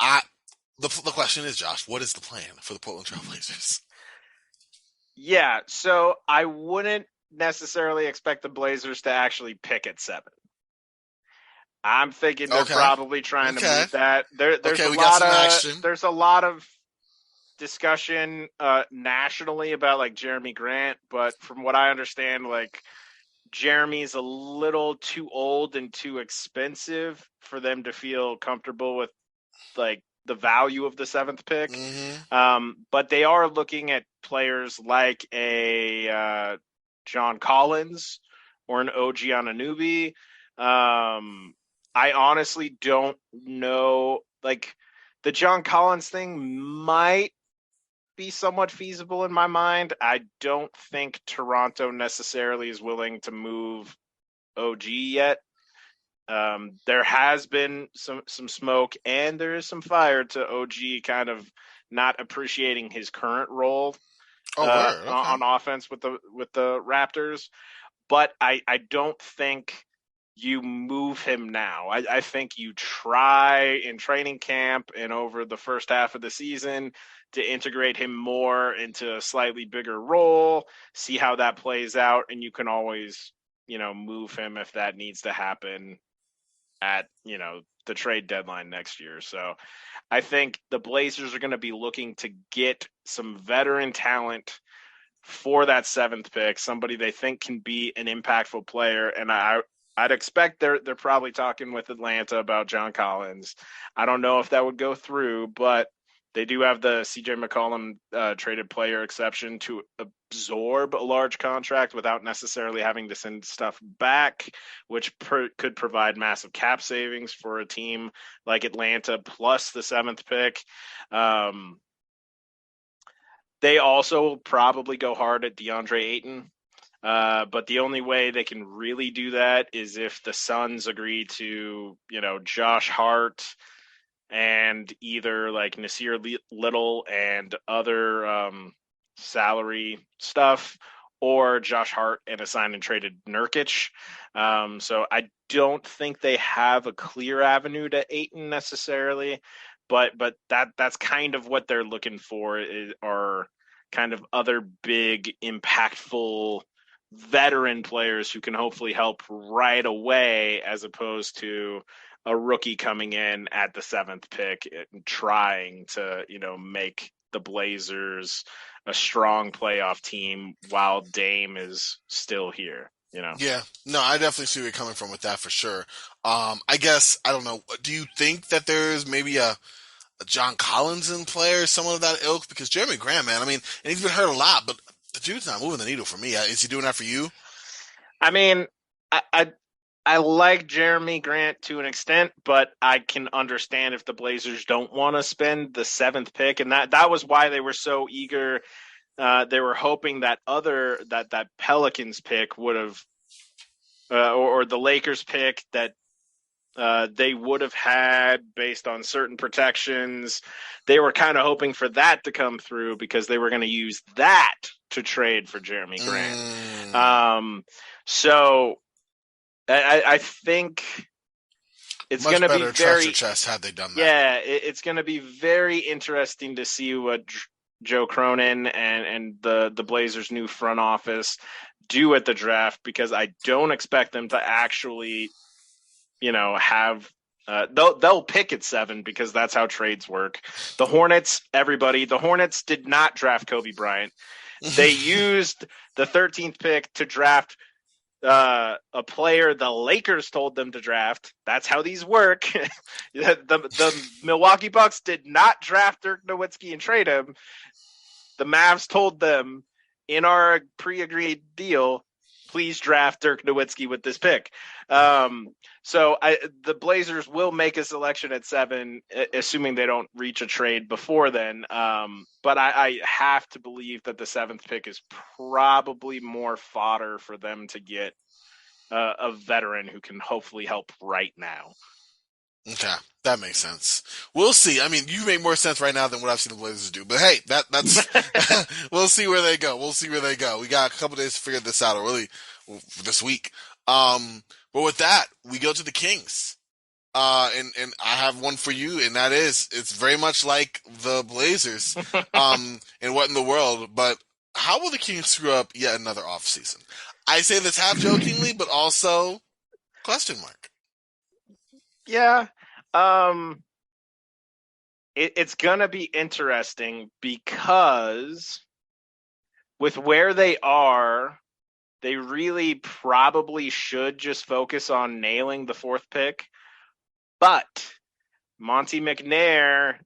I, the question is, Josh, what is the plan for the Portland Trail Blazers?
Yeah. So I wouldn't necessarily expect the Blazers to actually pick at 7. I'm thinking they're
Okay.
probably trying to
Okay.
move that. There's
Okay,
a
we got
lot
some
of
action.
discussion nationally about like Jeremy Grant, but from what I understand, like Jeremy's a little too old and too expensive for them to feel comfortable with like the value of the 7th pick.
Mm-hmm.
But they are looking at players like a John Collins or an OG Anunoby. I honestly don't know. Like the John Collins thing might be somewhat feasible in my mind. I don't think Toronto necessarily is willing to move OG yet. There has been some smoke and there is some fire to OG kind of not appreciating his current role
Oh, word. Okay.
on offense with the Raptors. But I don't think you move him now. I think you try in training camp and over the first half of the season to integrate him more into a slightly bigger role, see how that plays out, and you can always, move him if that needs to happen at, the trade deadline next year. So I think the Blazers are going to be looking to get some veteran talent for that 7th pick, somebody they think can be an impactful player. And I'd expect they're probably talking with Atlanta about John Collins. I don't know if that would go through, but they do have the CJ McCollum traded player exception to absorb a large contract without necessarily having to send stuff back, which could provide massive cap savings for a team like Atlanta plus the 7th pick. They also probably go hard at DeAndre Ayton. But the only way they can really do that is if the Suns agree to, Josh Hart and either like Nasir Little and other salary stuff, or Josh Hart and a signed and traded Nurkic. So I don't think they have a clear avenue to Ayton necessarily, but that's kind of what they're looking for are kind of other big impactful veteran players who can hopefully help right away, as opposed to a rookie coming in at the 7th pick and trying to, make the Blazers a strong playoff team while Dame is still here.
Yeah, no, I definitely see where you're coming from with that for sure. I guess I don't know. Do you think that there's maybe a John Collins in play or someone of that ilk? Because Jeremy Grant, man, I mean, and he's been hurt a lot, but the dude's not moving the needle for me. Is he doing that for you?
I mean, I like Jeremy Grant to an extent, but I can understand if the Blazers don't want to spend the 7th pick, and that was why they were so eager. They were hoping that that Pelicans pick would have, or the Lakers pick that they would have had based on certain protections. They were kind of hoping for that to come through because they were going to use that to trade for Jeremy Grant. So I think it's going to be very
chest had they done that.
Yeah, it's going to be very interesting to see what Joe Cronin and the Blazers' new front office do at the draft, because I don't expect them to actually, have they'll pick at 7 because that's how trades work. The Hornets did not draft Kobe Bryant. They used the 13th pick to draft a player the Lakers told them to draft. That's how these work. the Milwaukee Bucks did not draft Dirk Nowitzki and trade him. The Mavs told them, in our pre-agreed deal, please draft Dirk Nowitzki with this pick. So the Blazers will make a selection at 7, assuming they don't reach a trade before then. But I have to believe that the 7th pick is probably more fodder for them to get a veteran who can hopefully help right now.
Okay, that makes sense. We'll see. I mean, you make more sense right now than what I've seen the Blazers do. But hey, that's we'll see where they go. We got a couple days to figure this out, or really this week. But with that, we go to the Kings. And I have one for you, and that is, it's very much like the Blazers. And what in the world? But how will the Kings screw up yet another offseason? I say this half jokingly, but also question mark.
Yeah. It's going to be interesting because with where they are, they really probably should just focus on nailing the 4th pick. But Monty McNair,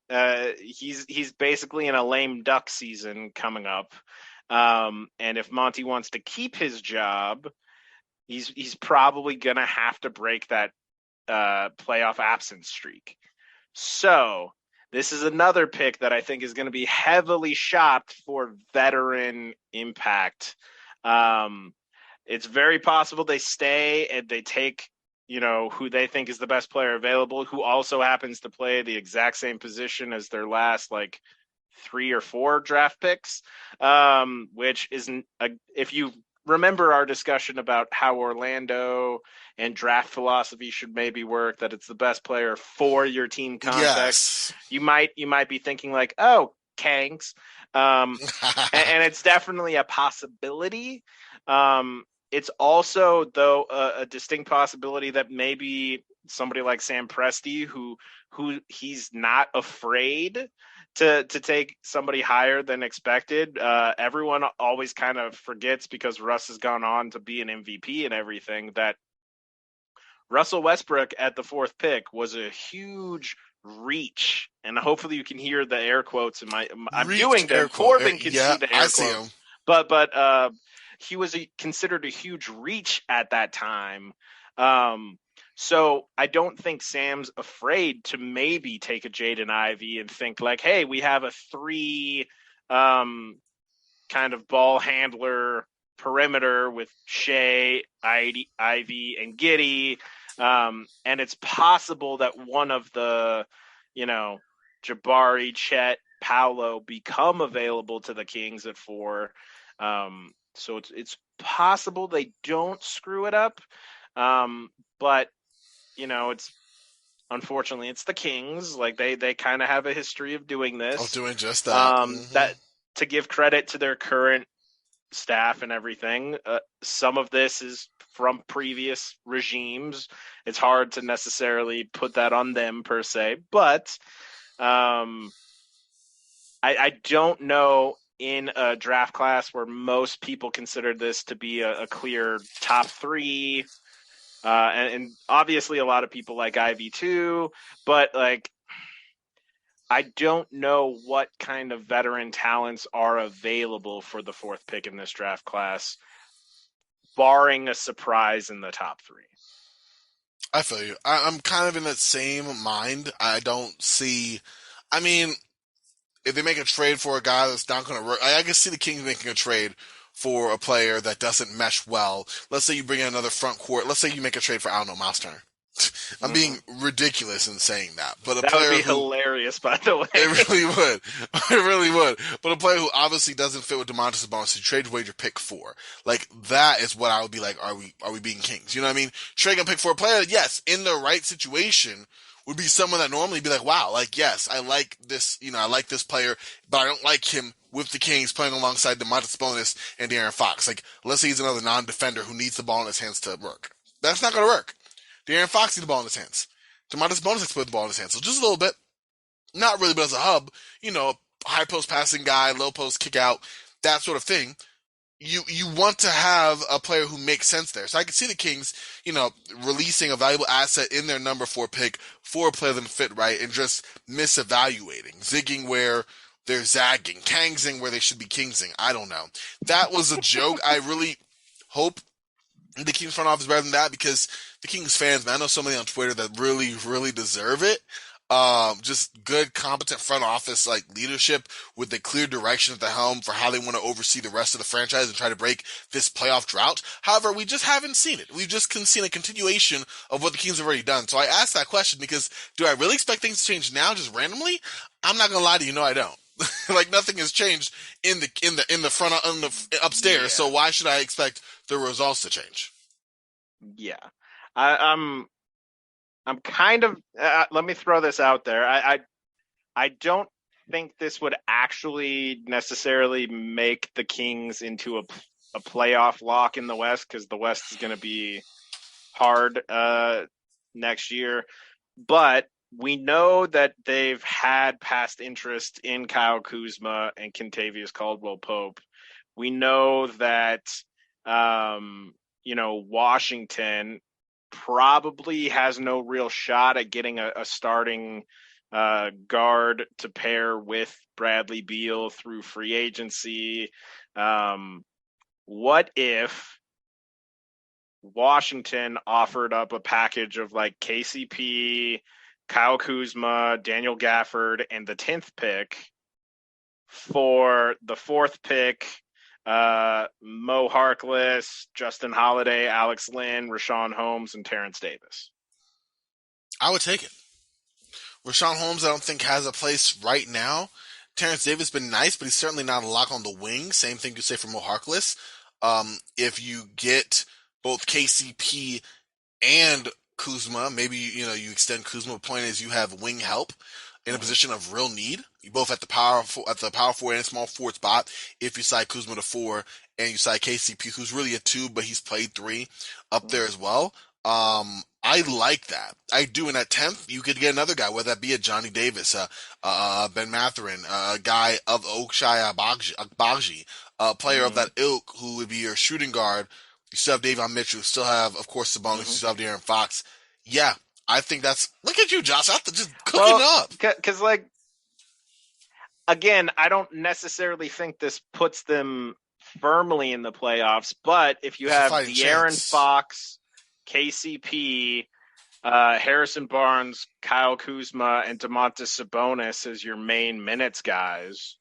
he's basically in a lame duck season coming up. And if Monty wants to keep his job, he's probably going to have to break that playoff absence streak. So this is another pick that I think is going to be heavily shopped for veteran impact. It's very possible they stay and they take, who they think is the best player available, who also happens to play the exact same position as their last 3 or 4 draft picks, which isn't if you remember our discussion about how Orlando and draft philosophy should maybe work, that it's the best player for your team context. Yes. You might be thinking oh, Kangs. And it's definitely a possibility. It's also, though, a distinct possibility that maybe somebody like Sam Presti, who he's not afraid to take somebody higher than expected. Everyone always kind of forgets because Russ has gone on to be an MVP and everything that Russell Westbrook at the fourth pick was a huge reach, and hopefully you can hear the air quotes in my. I'm
Reach
doing
air
them.
quote.
Corbin can
Yeah,
see the
I
air
see
quotes,
him.
but he was considered a huge reach at that time. Um, so I don't think Sam's afraid to maybe take a Jaden Ivey and think like, hey, we have a three um, kind of ball handler perimeter with Shea, Ivy, and Giddy. And it's possible that one of the, you know, Jabari, Chet, Paolo become available to the Kings at 4. So it's possible they don't screw it up. Um, but it's unfortunately it's the Kings. Like they kind of have a history of doing
Of
this.
doing just that.
That to give credit to their current staff and everything. Some of this is from previous regimes. It's hard to necessarily put that on them per se, but um, I don't know in a draft class where most people consider this to be a clear top 3. And obviously a lot of people like Ivy too, but like I don't know what kind of veteran talents are available for the fourth pick in this draft class, barring a surprise in the top 3.
I feel you. I'm kind of in that same mind. I don't see. I mean, if they make a trade for a guy that's not going to work, I can see the Kings making a trade for a player that doesn't mesh well. Let's say you bring in another front court. Let's say you make a trade for, I don't know, Miles Turner. I'm being
Mm-hmm.
ridiculous in saying that, but a
That would
player
be
who
hilarious, by the
it
way.
really would, it really would. But a player who obviously doesn't fit with DeMontis Sabonis, you trade away your pick for, like that is what I would be like. Are we being Kings? You know what I mean? Trading a pick for a player, yes, in the right situation would be someone that normally be like, wow, like yes, I like this. I like this player, but I don't like him with the Kings playing alongside DeMontis Sabonis and De'Aaron Fox. Like let's say he's another non-defender who needs the ball in his hands to work. That's not going to work. De'Aaron Fox needs the ball in his hands. DeMontis Sabonis has to put the ball in his hands. So just a little bit. Not really, but as a hub, high post passing guy, low post kick out, that sort of thing. You want to have a player who makes sense there. So I can see the Kings, releasing a valuable asset in their number 4 pick for a player that fit right and just misevaluating, zigging where they're zagging, kangsing where they should be kingsing. I don't know. That was a joke. I really hope the Kings front office better than that because the Kings fans, man, I know so many on Twitter that really, really deserve it. Just good, competent front office like leadership with a clear direction at the helm for how they want to oversee the rest of the franchise and try to break this playoff drought. However, we just haven't seen it. We've just seen a continuation of what the Kings have already done. So I asked that question because do I really expect things to change now just randomly? I'm not gonna lie to you, no, I don't. Like nothing has changed in the front on the upstairs. So
Yeah,
why should I expect the results to change?
yeah. I'm kind of. Let me throw this out there. I don't think this would actually necessarily make the Kings into a playoff lock in the West because the West is going to be hard next year. But we know that they've had past interest in Kyle Kuzma and Kentavious Caldwell Pope. We know that Washington probably has no real shot at getting a starting guard to pair with Bradley Beal through free agency. What if Washington offered up a package of like KCP, Kyle Kuzma, Daniel Gafford, and the 10th pick for the 4th pick, Mo Harkless, Justin Holiday, Alex Lynn, Rashawn Holmes, and Terrence Davis?
I would take it. Rashawn Holmes, I don't think has a place right now. Terrence Davis has been nice, but he's certainly not a lock on the wing. Same thing you say for Mo Harkless. If you get both KCP and Kuzma, maybe you extend Kuzma. The point is you have wing help in a position of real need. You both at the power forward and small forward spot. If you side Kuzma to 4 and you side KCP, who's really a 2, but he's played 3 up there as well. I like that. I do. And at 10th, you could get another guy, whether that be a Johnny Davis, Ben Matherin, a guy of Oakshire Agbaji, a player of
Mm-hmm.
that ilk who would be your shooting guard. You still have Davion Mitchell. You still have, of course, Sabonis. You
Mm-hmm.
still have De'Aaron Fox. Yeah, I think that's. Look at you, Josh. Out just cooking
Well,
up.
because like again, I don't necessarily think this puts them firmly in the playoffs, but if you
It's a
have
fighting
De'Aaron
chance.
Fox, KCP, Harrison Barnes, Kyle Kuzma, and Domantas Sabonis as your main minutes guys,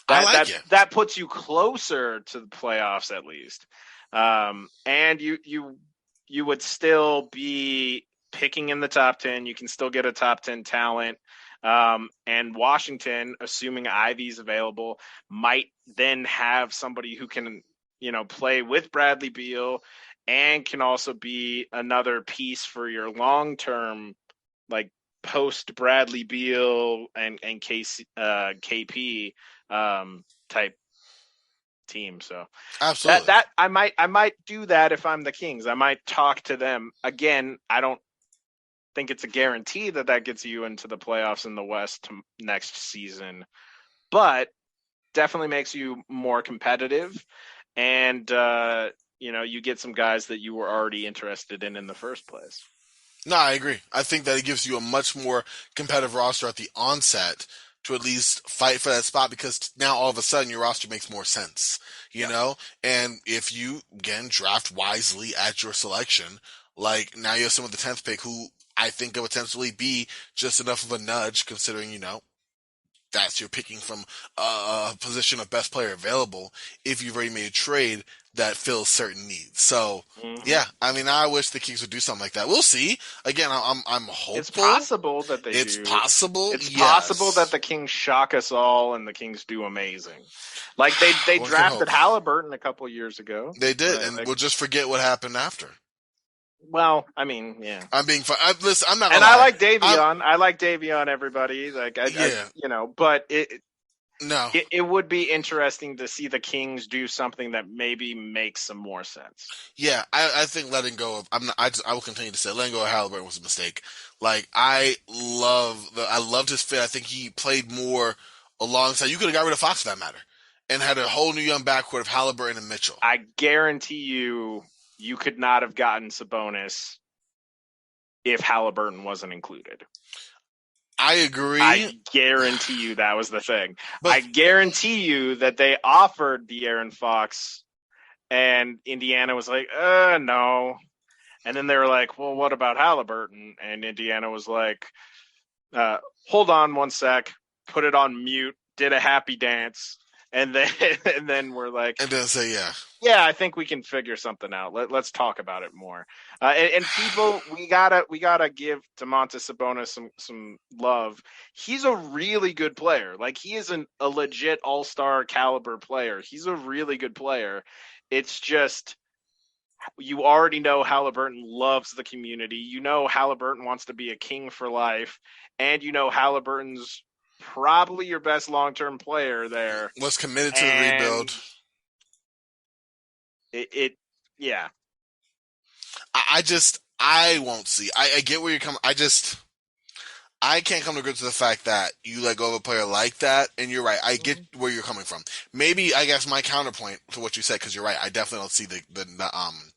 I
that
like
that
it.
that puts you closer to the playoffs at least. And you would still be picking in the top 10. You can still get a top 10 talent. And Washington, assuming Ivy's available, might then have somebody who can, play with Bradley Beal and can also be another piece for your long term, like post Bradley Beal and KP type team. So that
Absolutely.
that I might do that if I'm the Kings. I might talk to them again. I don't think it's a guarantee that gets you into the playoffs in the West next season, but definitely makes you more competitive, and you get some guys that you were already interested in the first place.
No, I agree. I think that it gives you a much more competitive roster at the onset to at least fight for that spot because now all of a sudden your roster makes more sense, you
Yeah.
know? And if you, again, draft wisely at your selection, like now you have someone with the 10th pick who I think could potentially be just enough of a nudge considering, that's you're picking from a position of best player available if you've already made a trade that fills certain needs. So,
Mm-hmm.
yeah, I mean, I wish the Kings would do something like that. We'll see. Again, I'm
It's
hopeful.
possible that they
It's
do.
possible.
It's possible that
Yes.
the Kings shock us all and the Kings do amazing. Like they
One can hope.
drafted Halliburton a couple years ago,
They did,
right?
and
Like,
we'll just forget what happened after.
well, I mean, yeah.
I'm being fun. Listen, I'm not
And
gonna
I
lie.
like
I'm
Davion. I like Davion. Everybody, like
yeah.
but it,
No.
it it would be interesting to see the Kings do something that maybe makes some more sense.
Yeah, I think letting go of I'm not, I will continue to say letting go of Halliburton was a mistake. Like I loved his fit. I think he played more alongside. You could have got rid of Fox for that matter, and had a whole new young backcourt of Halliburton and Mitchell.
I guarantee you could not have gotten Sabonis if Halliburton wasn't included.
I agree,
I guarantee you that was the thing.
but
I guarantee you that they offered the Aaron Fox and Indiana was like, no. And then they were like, well, what about Halliburton? And Indiana was like, hold on one sec, put it on mute, did a happy dance. And then and then we're like,
and then say yeah.
yeah, I think we can figure something out. Let's talk about it more. And people, we gotta give Domantas Sabonis some love. He's a really good player. Like he is a legit all-star caliber player. He's a really good player. It's just you already know Halliburton loves the community. You know Halliburton wants to be a king for life, and you know Halliburton's probably your best long-term player there.
Was committed to the
And
rebuild.
it yeah.
I won't see. I get where you're coming. I can't come to grips with the fact that you let go of a player like that, and you're right. I get where you're coming from. Maybe I guess my counterpoint to what you said, because you're right. I definitely don't see the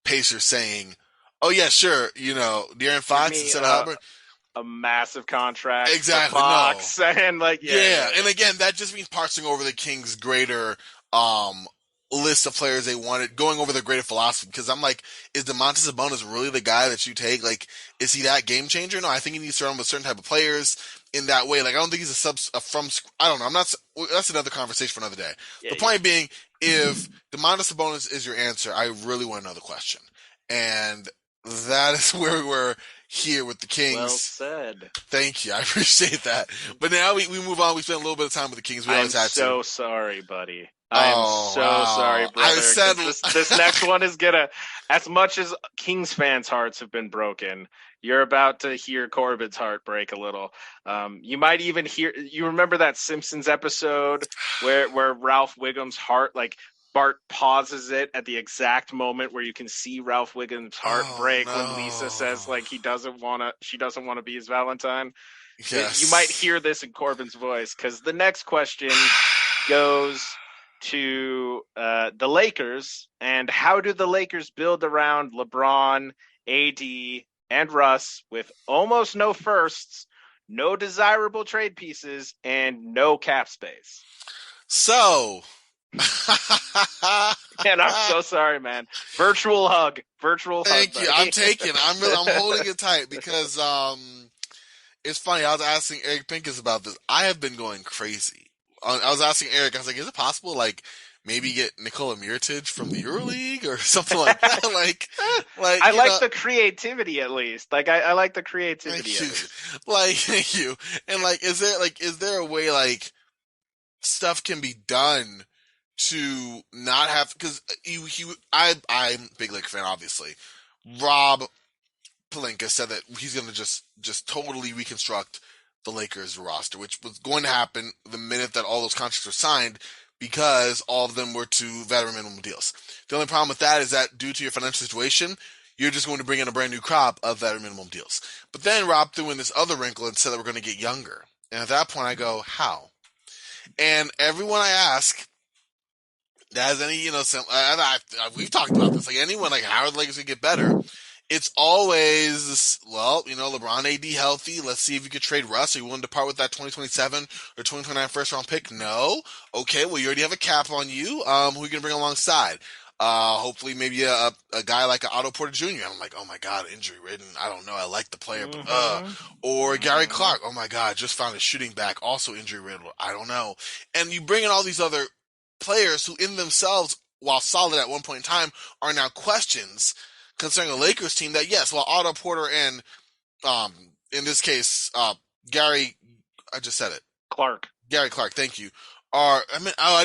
Pacers saying, "Oh yeah, sure, De'Aaron
Give
Fox
me
instead of Halliburton."
a massive contract for
Exactly. No.
Fox and like
Yeah,
yeah.
and again, that just means parsing over the Kings' greater um list of players they wanted, going over their greater philosophy. Because I'm like, is Domantas Sabonis really the guy that you take? Like, is he that game changer? No, I think he needs to surround with certain type of players in that way. Like, I don't think he's from. I don't know. I'm not. That's another conversation for another day.
Yeah,
The
yeah.
point being, if Domantas Sabonis is your answer, I really want to know the question, and that is where we were here with the
Well
Kings.
said.
Thank you. I appreciate that. But now we move on. We spend a little bit of time with the Kings. We
I am
always had to.
so sorry, buddy. I am
Oh,
so sorry,
wow. I
brother.
said,
Because this next one is gonna, as much as Kings fans' hearts have been broken, you're about to hear Corbin's heart break a little. You might even hear. You remember that Simpsons episode where Ralph Wiggum's heart like Bart pauses it at the exact moment where you can see Ralph Wiggum's heart
Oh
break when Lisa says
no.
like she doesn't want to be his Valentine. You might
Yes.
hear this in Corbin's voice because the next question goes to the Lakers, and how do the Lakers build around LeBron, AD, and Russ with almost no firsts, no desirable trade pieces, and no cap space?
So,
And I'm so sorry, man. Virtual hug,
thank you. I'm
buddy.
taking. I'm holding it tight because it's funny. I was asking Eric Pincus about this. I have been going crazy. I was asking Eric. I was like, "Is it possible, like, maybe get Nikola Mirotic from the EuroLeague or something like that?
I
you
like
know,
the creativity at least. Like I like the creativity
thank
at
you,
least.
thank you. And is there a way like stuff can be done to not have because I'm a big Lake fan, obviously. Rob Pelinka said that he's going to just totally reconstruct the Lakers roster, which was going to happen the minute that all those contracts were signed because all of them were to veteran minimum deals. The only problem with that is that due to your financial situation, you're just going to bring in a brand new crop of veteran minimum deals. But then Rob threw in this other wrinkle and said that we're going to get younger. And at that point, I go, how? And everyone I ask that has any, we've talked about this. Like anyone, like how are the Lakers gonna get better? It's always, well, LeBron AD healthy. Let's see if you could trade Russ. Are you willing to part with that 2027 or 2029 first round pick? No. Okay, well, you already have a cap on you. Who are you going to bring alongside? Hopefully maybe a guy like an Otto Porter Jr. I'm like, oh my God, injury ridden. I don't know. I like the player, but,
Mm-hmm.
or Gary
Mm-hmm.
Clark. Oh my God, just found his shooting back. Also injury ridden. I don't know. And you bring in all these other players who in themselves, while solid at one point in time, are now questions concerning a Lakers team that, yes, while Otto Porter and, in this case, Gary, I just said it,
Clark.
Gary Clark, thank you, I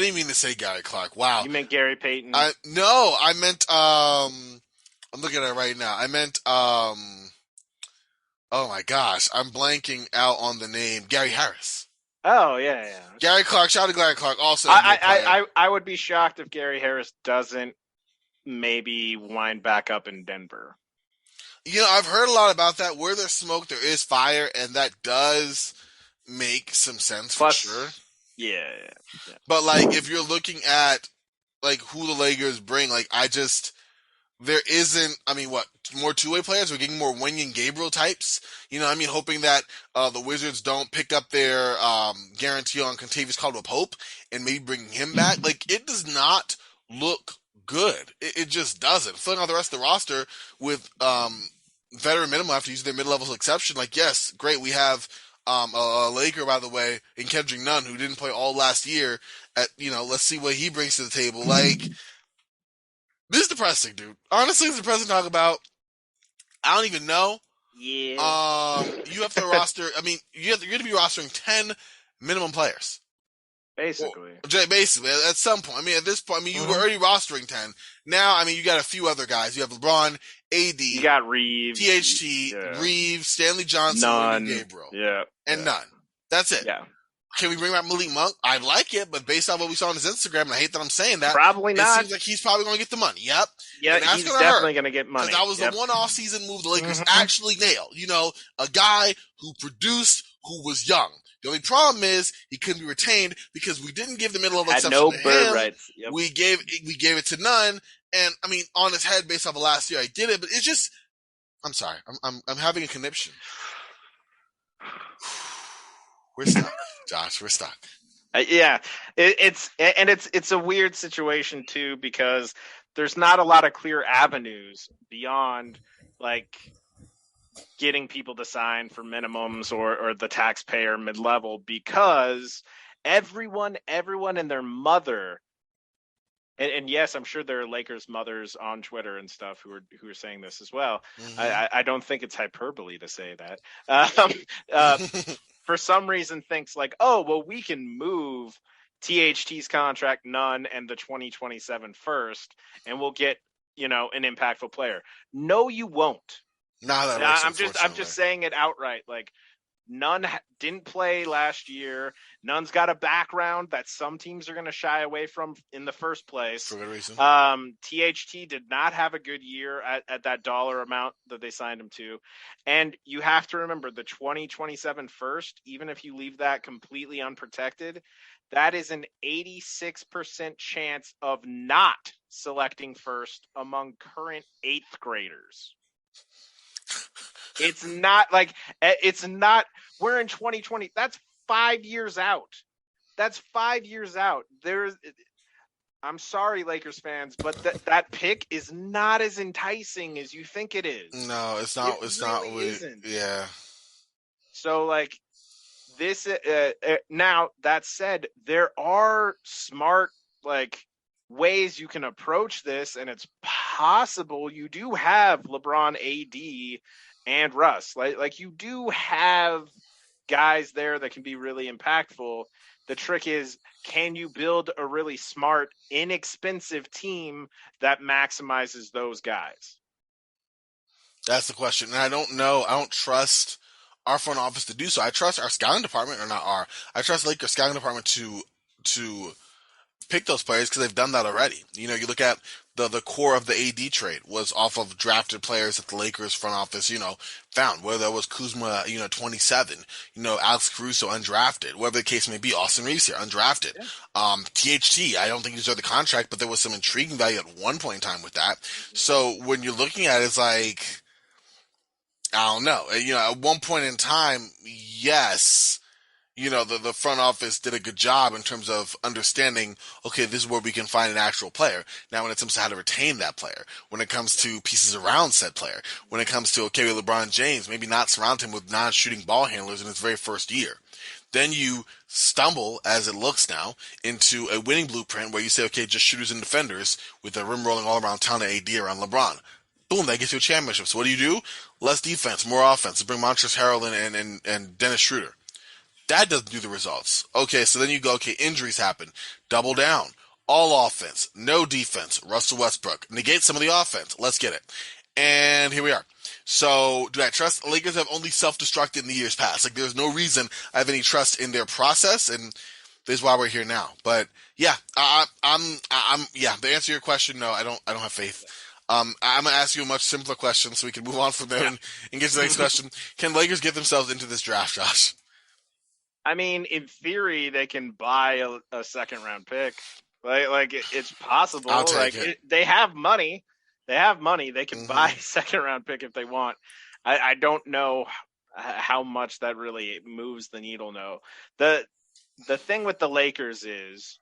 didn't mean to say Gary Clark. Wow.
You meant Gary Payton.
No, I meant, I'm looking at it right now. I meant, oh my gosh, I'm blanking out on the name, Gary Harris.
Oh yeah.
Gary Clark, shout out to Gary Clark, also NBA player.
I would be shocked if Gary Harris doesn't maybe wind back up in Denver.
I've heard a lot about that. Where there's smoke, there is fire, and that does make some sense for sure.
Plus, yeah.
But like, if you're looking at like who the Lakers bring, like there isn't. I mean, what more two-way players? We're getting more Wenyen Gabriel types. Hoping that the Wizards don't pick up their guarantee on Contavious Caldwell-Pope and maybe bring him back. Like, it does not look good. It just doesn't. Filling out the rest of the roster with veteran minimum after using their mid-level exception. Like, yes, great. We have a Laker, by the way, in Kendrick Nunn, who didn't play all last year. Let's see what he brings to the table. Like, this is depressing, dude. Honestly, it's depressing to talk about. I don't even know.
Yeah.
You have to roster. I mean, you're going to be rostering 10 minimum players.
Basically.
Well, basically, at some point. I mean, at this point, I mean, you were
Mhm.
already rostering 10. Now, I mean, you got a few other guys. You have LeBron,
You
AD,
got Reeves.
THT,
Yeah.
Reeves, Stanley Johnson, Wendy
None.
Gabriel,
Yeah.
and none. That's it.
Yeah.
Can we bring back Malik Monk? I'd like it, but based on what we saw on his Instagram, and I hate that I'm saying that,
Probably
it
not.
seems like he's probably going to get the money. Yep.
Yeah,
And that's
he's
going to
definitely
hurt.
going to get money.
Because that was the one off-season move the Lakers actually nailed. A guy who produced, who was young. The only problem is he couldn't be retained because we didn't give the middle-level
Had
exception
no
to
bird
him.
rights. Yep.
We gave it to none. And I mean, on his head, based off of last year, I get it, but it's just. I'm sorry. I'm having a conniption. We're stuck, Josh. We're stuck.
Yeah, it's a weird situation too because there's not a lot of clear avenues beyond like getting people to sign for minimums or the taxpayer mid-level because everyone and their mother and yes, I'm sure there are Lakers mothers on Twitter and stuff who are saying this as well.
Mm-hmm.
I don't think it's hyperbole to say that. Uh, for some reason thinks like, oh, well, we can move THT's contract none and the 2027 first, and we'll get an impactful player. No, you won't.
Nah, that works.
I'm just saying it outright. Like None didn't play last year. None's got a background that some teams are going to shy away from in the first place.
For good reason.
THT did not have a good year at that dollar amount that they signed him to. And you have to remember the 2027 first, even if you leave that completely unprotected, that is an 86% chance of not selecting first among current eighth graders. It's not like we're in 2020. That's 5 years out. That's 5 years out. I'm sorry, Lakers fans, but that pick is not as enticing as you think it is.
No, it's
It
not. It's not.
really isn't.
Yeah.
So like this now that said, there are smart like ways you can approach this, and it's possible you do have LeBron, AD, and Russ. Like you do have guys there that can be really impactful. The trick is, can you build a really smart, inexpensive team that maximizes those guys?
That's the question. And I don't know. I don't trust our front office to do so. I trust our scouting department, or not our. I trust Lakers scouting department to pick those players because they've done that already. You know, you look at the core of the AD trade was off of drafted players that the Lakers front office, found. Whether that was Kuzma, 27, Alex Caruso undrafted, whatever the case may be, Austin Reeves here undrafted.
Yeah.
THT, I don't think he deserved the contract, but there was some intriguing value at one point in time with that. So when you're looking at it, it's like, I don't know. At one point in time, yes, the front office did a good job in terms of understanding, okay, this is where we can find an actual player. Now, when it comes to how to retain that player, when it comes to pieces around said player, when it comes to, okay, with LeBron James, maybe not surround him with non-shooting ball handlers in his very first year. Then you stumble, as it looks now, into a winning blueprint where you say, okay, just shooters and defenders with a rim rolling all around town and AD around LeBron. Boom, that gets you a championship. So what do? Less defense, more offense. Bring Montrezl Harrell and Dennis Schroeder. That doesn't do the results. Okay, so then you go, okay, injuries happen. Double down. All offense, no defense. Russell Westbrook. Negate some of the offense. Let's get it. And here we are. So, do I trust? The Lakers have only self-destructed in the years past. Like, there's no reason I have any trust in their process, and this is why we're here now. But yeah, yeah. To answer your question, no, I don't have faith. I'm gonna ask you a much simpler question so we can move on from there and get to the next question. Can Lakers get themselves into this draft, Josh?
I mean, in theory, they can buy a second round pick. It's
I'll
possible.
take it.
They have money. They have money. They can buy
Mm-hmm.
a second round pick if they want. I don't know how much that really moves the needle. No. The thing with the Lakers is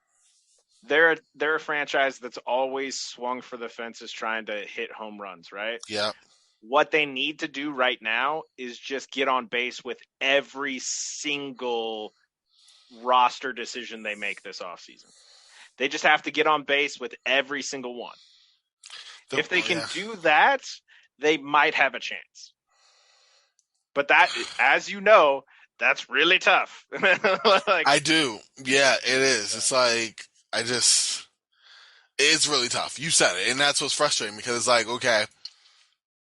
they're a franchise that's always swung for the fences trying to hit home runs, right?
Yeah.
What they need to do right now is just get on base with every single roster decision they make this offseason. They just have to get on base with every single one. If they can do that, they might have a chance. But that, as you know, that's really tough.
I do. Yeah, it is. It's like, it's really tough. You said it. And that's what's frustrating because it's like, okay,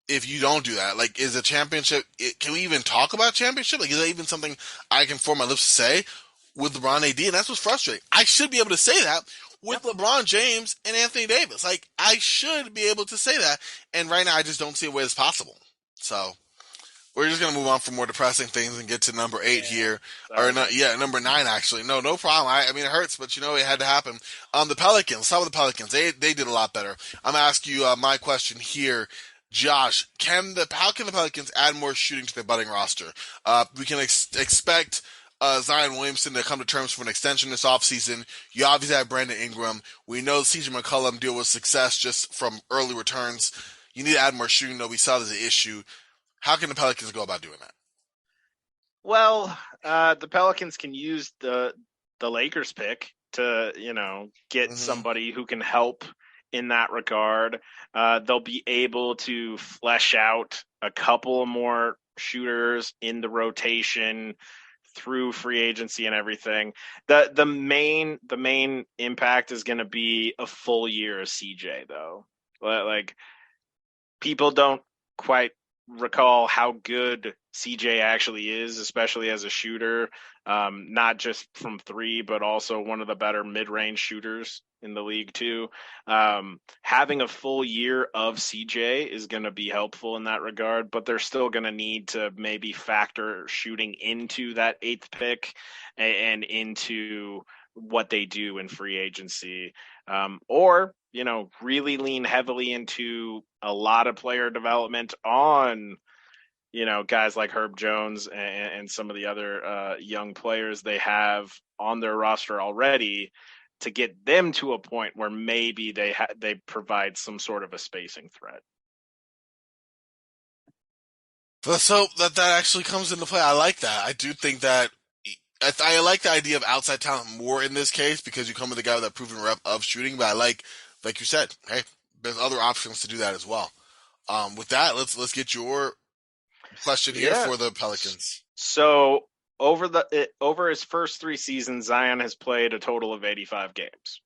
if you don't do that, like, is a championship, can we even talk about championship? Like, is that even something I can form my lips to say with LeBron AD? And that's what's frustrating. I should be able to say that with LeBron James and Anthony Davis. Like, I should be able to say that. And right now, I just don't see a way it's possible. So, we're just going to move on from more depressing things and get to number 8 here.
Sorry.
Or, not, yeah, number 9, actually. No problem. I mean, it hurts, but it had to happen. The Pelicans. Let's talk about the Pelicans. They did a lot better. I'm going to ask you my question here. Josh, how can the Pelicans add more shooting to their budding roster? We can expect Zion Williamson to come to terms for an extension this offseason. You obviously have Brandon Ingram. We know the CJ McCollum deal was success just from early returns. You need to add more shooting, though. We saw there's an issue. How can the Pelicans go about doing that?
Well, the Pelicans can use the Lakers pick to, get somebody who can help in that regard. They'll be able to flesh out a couple more shooters in the rotation through free agency and everything. The main impact is going to be a full year of CJ, though. Like, people don't quite recall how good CJ actually is, especially as a shooter, not just from three, but also one of the better mid-range shooters in the league too. Having a full year of CJ is going to be helpful in that regard, but they're still going to need to maybe factor shooting into that eighth pick and into what they do in free agency, or really lean heavily into a lot of player development on guys like Herb Jones and some of the other young players they have on their roster already, to get them to a point where maybe they provide some sort of a spacing threat.
Let's hope that actually comes into play. I like that. I do think that I like the idea of outside talent more in this case because you come with a guy with that proven rep of shooting. But I like you said, hey, there's other options to do that as well. With that, let's get your question here
Yeah.
for the Pelicans.
So over his first three seasons, Zion has played a total of 85 games.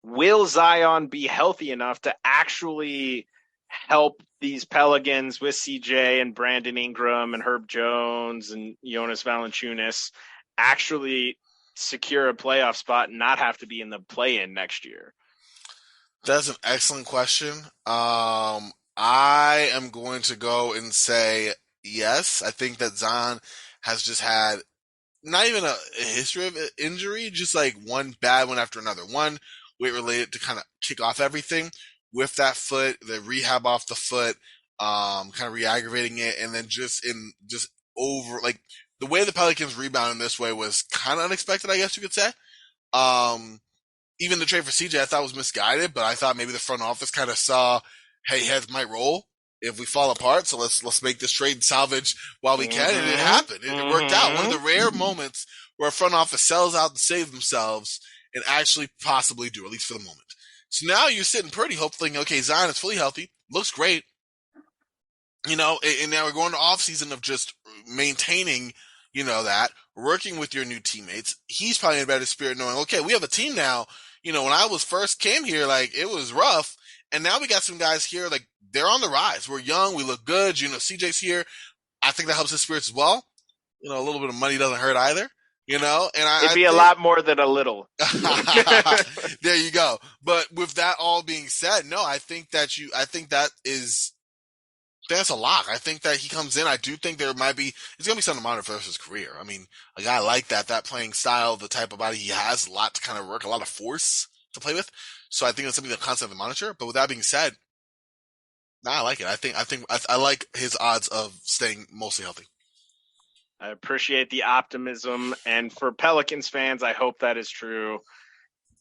Will Zion be healthy enough to actually help these Pelicans with CJ and Brandon Ingram and Herb Jones and Jonas Valanciunas actually secure a playoff spot and not have to be in the play-in next year?
That's an excellent question. I am going to go and say yes. I think that Zion has just had not even a history of injury, just like one bad one after another. One weight related to kind of kick off everything with that foot, the rehab off the foot, kind of re-aggravating it, and then just over like the way the Pelicans rebounded this way was kind of unexpected, I guess you could say. Um, Even the trade for CJ I thought was misguided, but I thought maybe the front office kind of saw, hey, heads might roll if we fall apart, so let's make this trade and salvage while we can, and it happened. It worked out. One of the rare moments where a front office sells out to save themselves and actually possibly do, at least for the moment. So now you're sitting pretty, hoping, okay, Zion is fully healthy, looks great, and now we're going to off season of just maintaining, that working with your new teammates. He's probably in a better spirit knowing, okay, we have a team now. When I was first came here, like it was rough, and now we got some guys here, like they're on the rise. We're young, we look good. CJ's here. I think that helps his spirits as well. A little bit of money doesn't hurt either. And
It'd
I
be a
think
lot more than a little.
there you go. But with that all being said, no, I think that's a lock. I think that he comes in. I do think it's going to be something to monitor for his career. I mean, a guy like that playing style, the type of body he has, a lot to kind of work, a lot of force to play with. So I think it's something that constantly monitor. But with that being said, I like it. I like his odds of staying mostly healthy.
I appreciate the optimism, and for Pelicans fans, I hope that is true.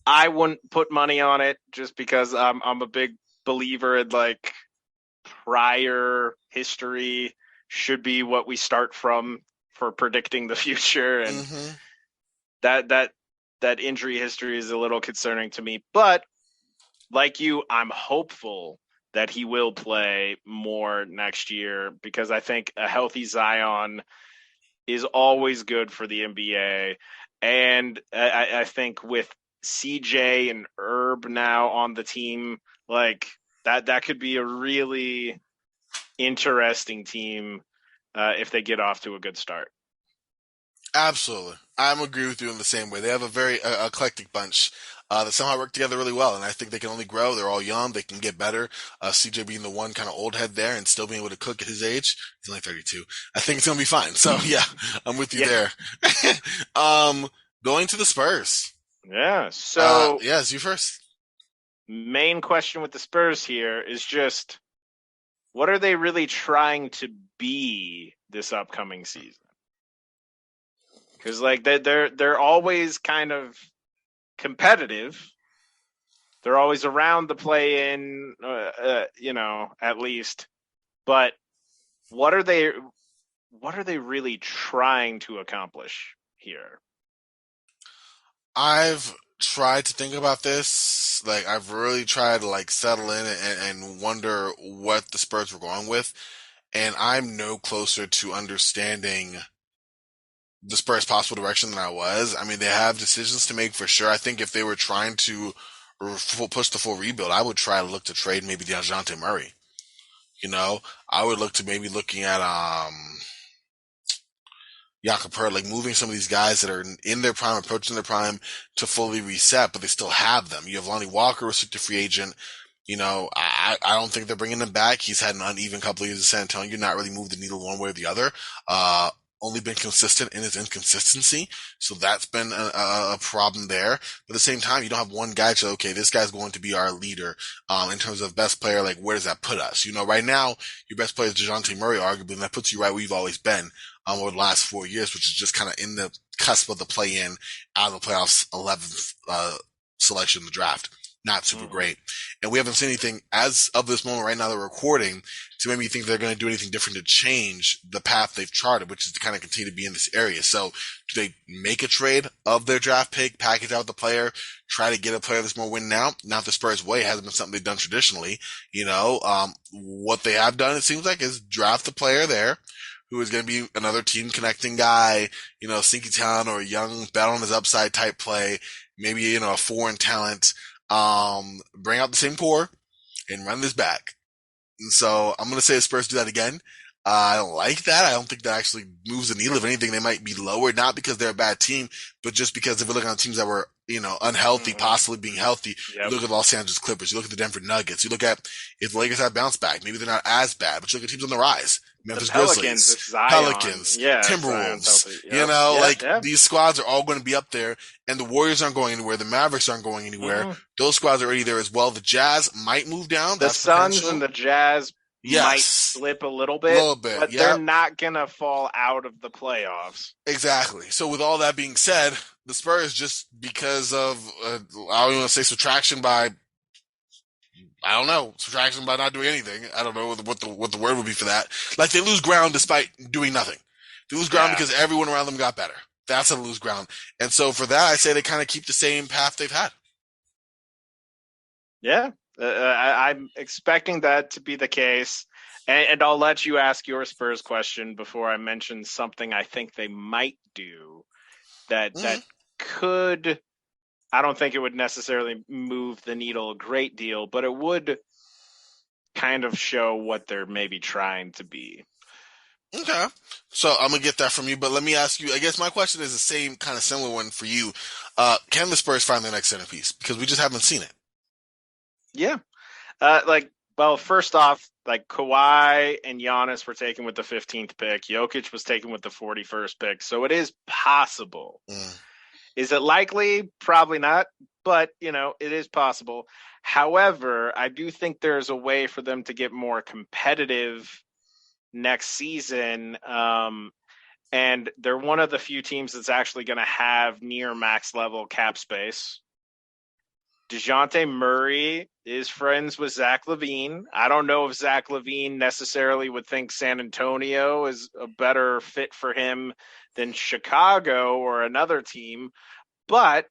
I wouldn't put money on it just because I'm a big believer in like prior history should be what we start from for predicting the future, and
Mm-hmm.
that injury history is a little concerning to me. But like you, I'm hopeful that he will play more next year because I think a healthy Zion is always good for the NBA. And I think with CJ and Herb now on the team, like that could be a really interesting team if they get off to a good start.
Absolutely. I'm agree with you in the same way. They have a very eclectic bunch that somehow work together really well, and I think they can only grow. They're all young. They can get better. CJ being the one kind of old head there and still being able to cook at his age. He's only 32. I think it's going to be fine. So, yeah, I'm with you
Yeah.
there. um, Going to the Spurs.
Yeah. So,
yes, you first.
main question with the Spurs here is just what are they really trying to be this upcoming season? Because like they're always kind of competitive. They're always around the play in, at least. But what are they? What are they really trying to accomplish here?
I've tried to think about this. Like, I've really tried to like settle in and wonder what the Spurs were going with, and I'm no closer to understanding the Spurs' possible direction than I was. I mean, they have decisions to make for sure. I think if they were trying to push the full rebuild, I would try to look to trade maybe DeJounte Murray. You know, I would look to maybe looking at Jakob Pertl, like moving some of these guys that are in their prime, approaching their prime to fully reset, but they still have them. You have Lonnie Walker, restricted free agent. You know, I don't think they're bringing him back. He's had an uneven couple of years in San Antonio, not really moved the needle one way or the other. Only been consistent in his inconsistency. So that's been a problem there. But at the same time, you don't have one guy to, okay, this guy's going to be our leader, in terms of best player. Like, where does that put us? You know, right now, your best player is DeJounte Murray, arguably, and that puts you right where you've always been, over the last 4 years, which is just kind of in the cusp of the play in out of the playoffs 11th, selection in the draft. Not super great. And we haven't seen anything as of this moment right now that we're recording to make me think they're going to do anything different to change the path they've charted, which is to kind of continue to be in this area. So do they make a trade of their draft pick, package out the player, try to get a player that's more win now? Not the Spurs way. It hasn't been something they've done traditionally. You know, what they have done, it seems like, is draft the player there who is going to be another team connecting guy, you know, sneaky talent or a young bet on his upside type play, maybe, you know, a foreign talent. Bring out the same core and run this back. And so I'm going to say the Spurs do that again. I don't like that. I don't think that actually moves the needle. If anything, they might be lower, not because they're a bad team, but just because if we look at teams that were, you know, unhealthy, possibly being healthy, you look at the Los Angeles Clippers, you look at the Denver Nuggets, you look at if the Lakers have bounced back, maybe they're not as bad, but you look at teams on the rise.
The
Memphis
Pelicans,
Grizzlies,
if Zion,
Pelicans,
yeah, if Zion's
Timberwolves,
healthy.
you
Yep.
know,
Yeah,
like
yeah.
these squads are all going to be up there and the Warriors aren't going anywhere. The Mavericks aren't going anywhere. Those squads are already there as well. The Jazz might move down.
The
That's
Suns and
potential.
the Jazz might
Yes.
slip a little
A
bit,
little bit.
but they're
Yep.
not going to fall out of the playoffs.
Exactly. So with all that being said, the Spurs, just because of, I don't even want to say subtraction by, I don't know, subtraction by not doing anything. I don't know what the word would be for that. Like they lose ground despite doing nothing. They lose ground
Yeah.
because everyone around them got better. That's how they lose ground. And so for that, I say they kind of keep the same path they've had.
Yeah. I'm expecting that to be the case. And I'll let you ask your Spurs question before I mention something I think they might do that could, I don't think it would necessarily move the needle a great deal, but it would kind of show what they're maybe trying to be.
Okay. So I'm gonna get that from you, but let me ask you, I guess my question is the same kind of similar one for you. Can the Spurs find their next centerpiece? Because we just haven't seen it.
Yeah. Well, first off, like Kawhi and Giannis were taken with the 15th pick. Jokic was taken with the 41st pick. So it is possible. Is it likely? Probably not. But, you know, it is possible. However, I do think there's a way for them to get more competitive next season. And they're one of the few teams that's actually going to have near max level cap space. DeJounte Murray is friends with Zach LaVine. I don't know if Zach LaVine necessarily would think San Antonio is a better fit for him than Chicago or another team, but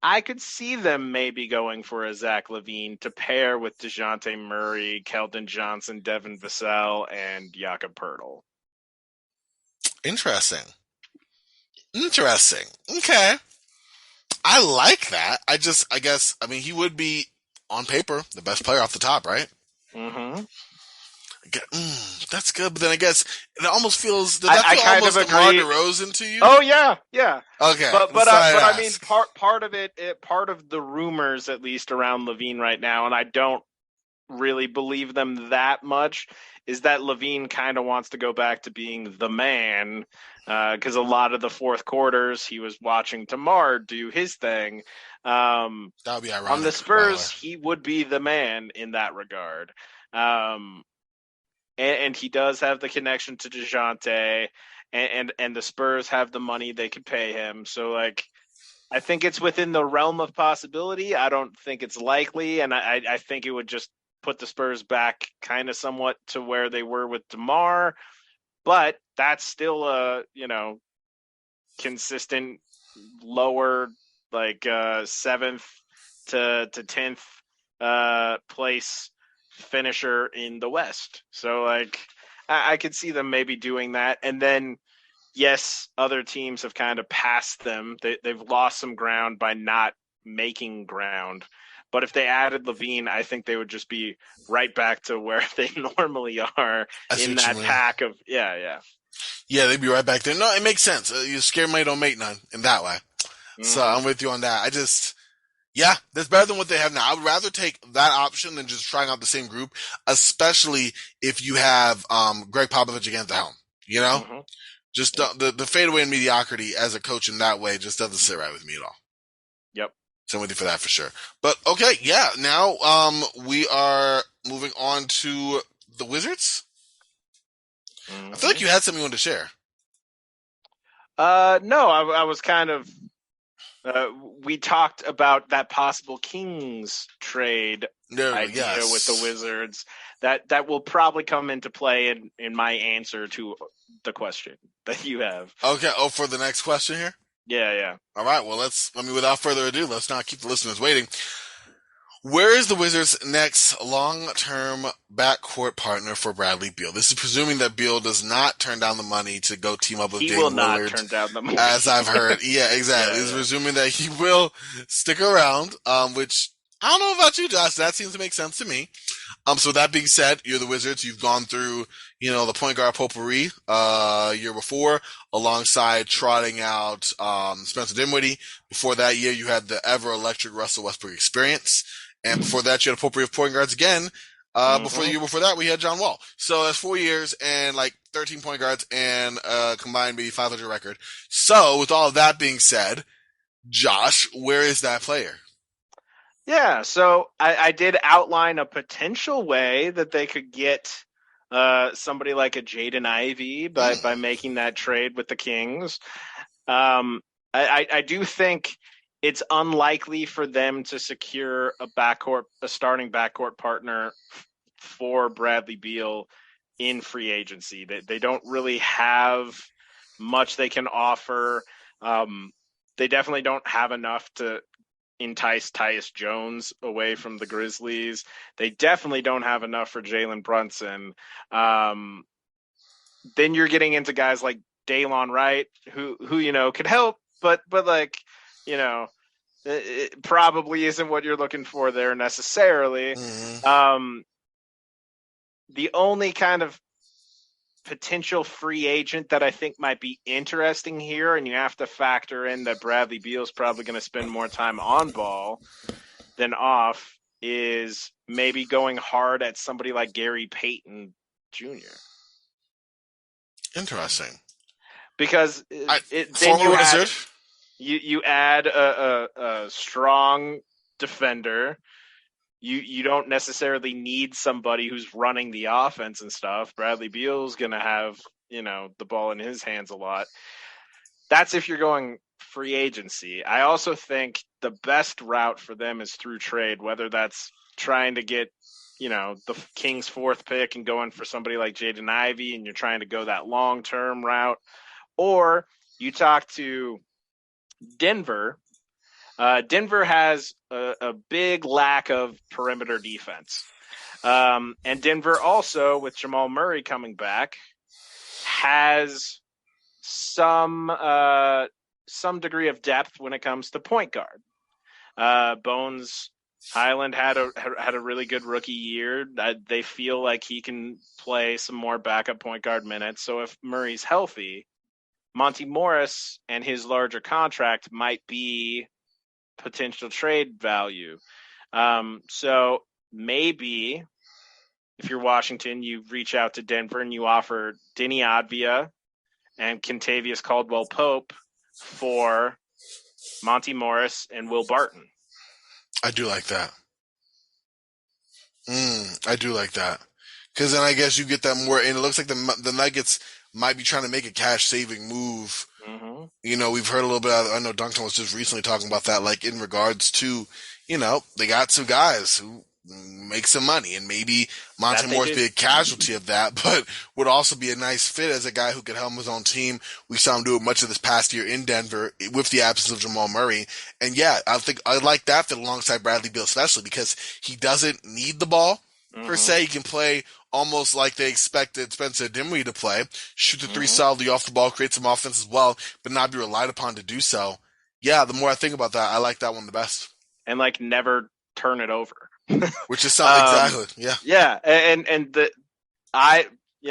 I could see them maybe going for a Zach LaVine to pair with DeJounte Murray, Keldon Johnson, Devin Vassell, and Jakob Pertl.
Interesting. Okay. I like that. I guess, I mean, he would be on paper the best player off the top, right? That's good, but then I guess it almost feels. Does that feel almost DeMar DeRozan to you?
Oh yeah.
Okay,
but I mean, part of part of the rumors, at least around LaVine right now, and I don't really believe them that much, is that LaVine kind of wants to go back to being the man, because a lot of the fourth quarters he was watching DeMar do his thing.
That would be ironic.
On the Spurs, he would be the man in that regard. And he does have the connection to DeJounte, and the Spurs have the money they could pay him. So, like, I think it's within the realm of possibility. I don't think it's likely, and I think it would just put the Spurs back kind of somewhat to where they were with DeMar, but that's still a, you know, consistent lower, like 7th to 10th place finisher in the West. So, like, I could see them maybe doing that. And then, yes, other teams have kind of passed them. They've lost some ground by not making ground. But if they added Levine, I think they would just be right back to where they normally are
I see
in
what you
that
mean.
pack of yeah.
Yeah, they'd be right back there. No, it makes sense. You scare money don't make none in that way. So
Mm-hmm.
I'm with you on that. Yeah, that's better than what they have now. I would rather take that option than just trying out the same group, especially if you have Greg Popovich again at the helm. You know,
Mm-hmm.
just
Yep.
the fadeaway in mediocrity as a coach in that way just doesn't sit right with me at all.
Yep.
So I'm with you for that for sure. But okay, yeah. Now we are moving on to the Wizards. I feel like
Mm-hmm.
you had something you wanted to share.
No, I was kind of. Uh, we talked about that possible Kings trade
There we go.
idea with the
Yes.
Wizards. That will probably come into play in my answer to the question that you have.
Okay. Oh, for the next question here.
Yeah, yeah.
All right. Well, without further ado, let's not keep the listeners waiting. Where is the Wizards' next long-term backcourt partner for Bradley Beal? This is presuming that Beal does not turn down the money to go team up with
He will
Dame
not
Lillard,
turn down the money.
as I've heard. Yeah, exactly.
Yeah,
This is
yeah.
presuming that he will stick around, which I don't know about you, Josh. That seems to make sense to me. So with that being said, you're the Wizards. You've gone through, the point guard potpourri, year before, alongside trotting out, Spencer Dinwiddie. Before that year, you had the ever electric Russell Westbrook experience. And before that, you had a potpourri of point guards again. Before the
Mm-hmm.
year before that, we had John Wall. So that's 4 years and like 13 point guards and, combined maybe 500 record. So with all of that being said, Josh, where is that player?
Yeah, so I did outline a potential way that they could get somebody like a Jaden Ivey by
Mm,
making that trade with the Kings. Um, I do think it's unlikely for them to secure a starting backcourt partner for Bradley Beal in free agency. They don't really have much they can offer. They definitely don't have enough to entice Tyus Jones away from the Grizzlies. They definitely don't have enough for Jalen Brunson. Um, then you're getting into guys like Daylon Wright, who could help, but like you know, it probably isn't what you're looking for there necessarily.
mm,
Um, the only kind of potential free agent that I think might be interesting here, and you have to factor in that Bradley Beal's probably going to spend more time on ball than off, is maybe going hard at somebody like Gary Payton Jr.
interesting.
Because then
Former
you
Wizard.
add a strong defender. You don't necessarily need somebody who's running the offense and stuff. Bradley Beal's going to have the ball in his hands a lot. That's if you're going free agency. I also think the best route for them is through trade, whether that's trying to get the Kings' fourth pick and going for somebody like Jaden Ivey, and you're trying to go that long-term route, or you talk to Denver. Denver has a big lack of perimeter defense. And Denver also, with Jamal Murray coming back, has some degree of depth when it comes to point guard. Bones Highland had a really good rookie year. They feel like he can play some more backup point guard minutes. So if Murray's healthy, Monty Morris and his larger contract might be potential trade value. So maybe if you're Washington, you reach out to Denver and you offer Denny Advia and Kentavious Caldwell Pope for Monty Morris and Will Barton.
I do like that. I do like that. Because then I guess you get that more, and it looks like the Nuggets might be trying to make a cash saving move.
Mm-hmm.
We've heard a little bit. I know Duncan was just recently talking about that, like in regards to, they got some guys who make some money, and maybe Monte
That they
Morris
do.
be a casualty of that, but would also be a nice fit as a guy who could help his own team. We saw him do it much of this past year in Denver with the absence of Jamal Murray, and yeah, I think I like that fit alongside Bradley Beal, especially because he doesn't need the ball per
Mm-hmm.
se. He can play almost like they expected Spencer Dinwiddie to play, shoot the three
Mm-hmm.
solidly off the ball, create some offense as well, but not be relied upon to do so. Yeah, the more I think about that, I like that one the best.
And like never turn it over.
Which is something exactly, yeah.
Yeah, and I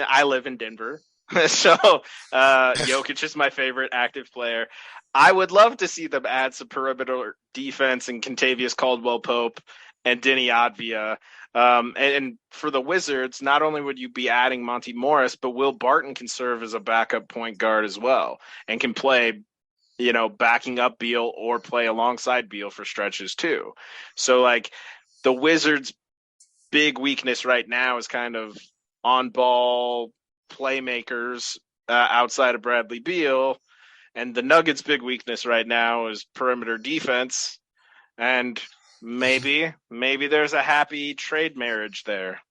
I live in Denver, so Jokic is my favorite active player. I would love to see them add some perimeter defense and Contavious Caldwell Pope and Denny Advia. And for the Wizards, not only would you be adding Monty Morris, but Will Barton can serve as a backup point guard as well and can play, backing up Beal or play alongside Beal for stretches too. So like the Wizards' big weakness right now is kind of on ball playmakers outside of Bradley Beal. And the Nuggets' big weakness right now is perimeter defense. And maybe there's a happy trade marriage there.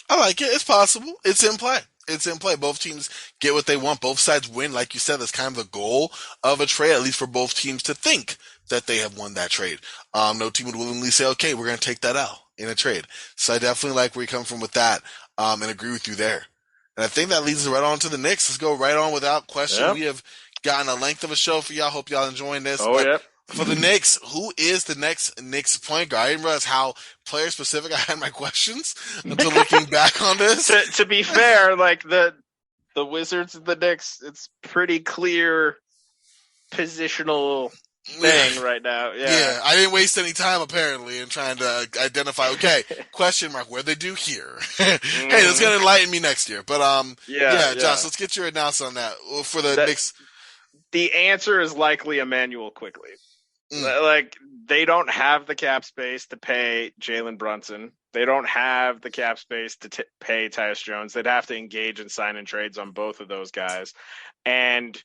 I like it. It's possible. It's in play. It's in play. Both teams get what they want. Both sides win. Like you said, that's kind of the goal of a trade, at least for both teams to think that they have won that trade. No team would willingly say, okay, we're going to take that L in a trade. So I definitely like where you come from with that, and agree with you there. And I think that leads us right on to the Knicks. Let's go right on without question.
Yep.
We have gotten a length of a show for y'all. Hope y'all enjoying this.
Oh,
But
yep.
for the Knicks, who is the next Knicks point guard? I didn't realize how player specific I had my questions until looking back on this.
To be fair, like the Wizards and the Knicks, it's pretty clear positional thing right now. Yeah.
I didn't waste any time apparently in trying to identify. Okay, question mark. Where they do here? Hey, that's gonna enlighten me next year. But Josh, let's get your analysis on that for the Knicks.
The answer is likely Emmanuel Quickly. Like they don't have the cap space to pay Jalen Brunson. They don't have the cap space to pay Tyus Jones. They'd have to engage in sign and trades on both of those guys. And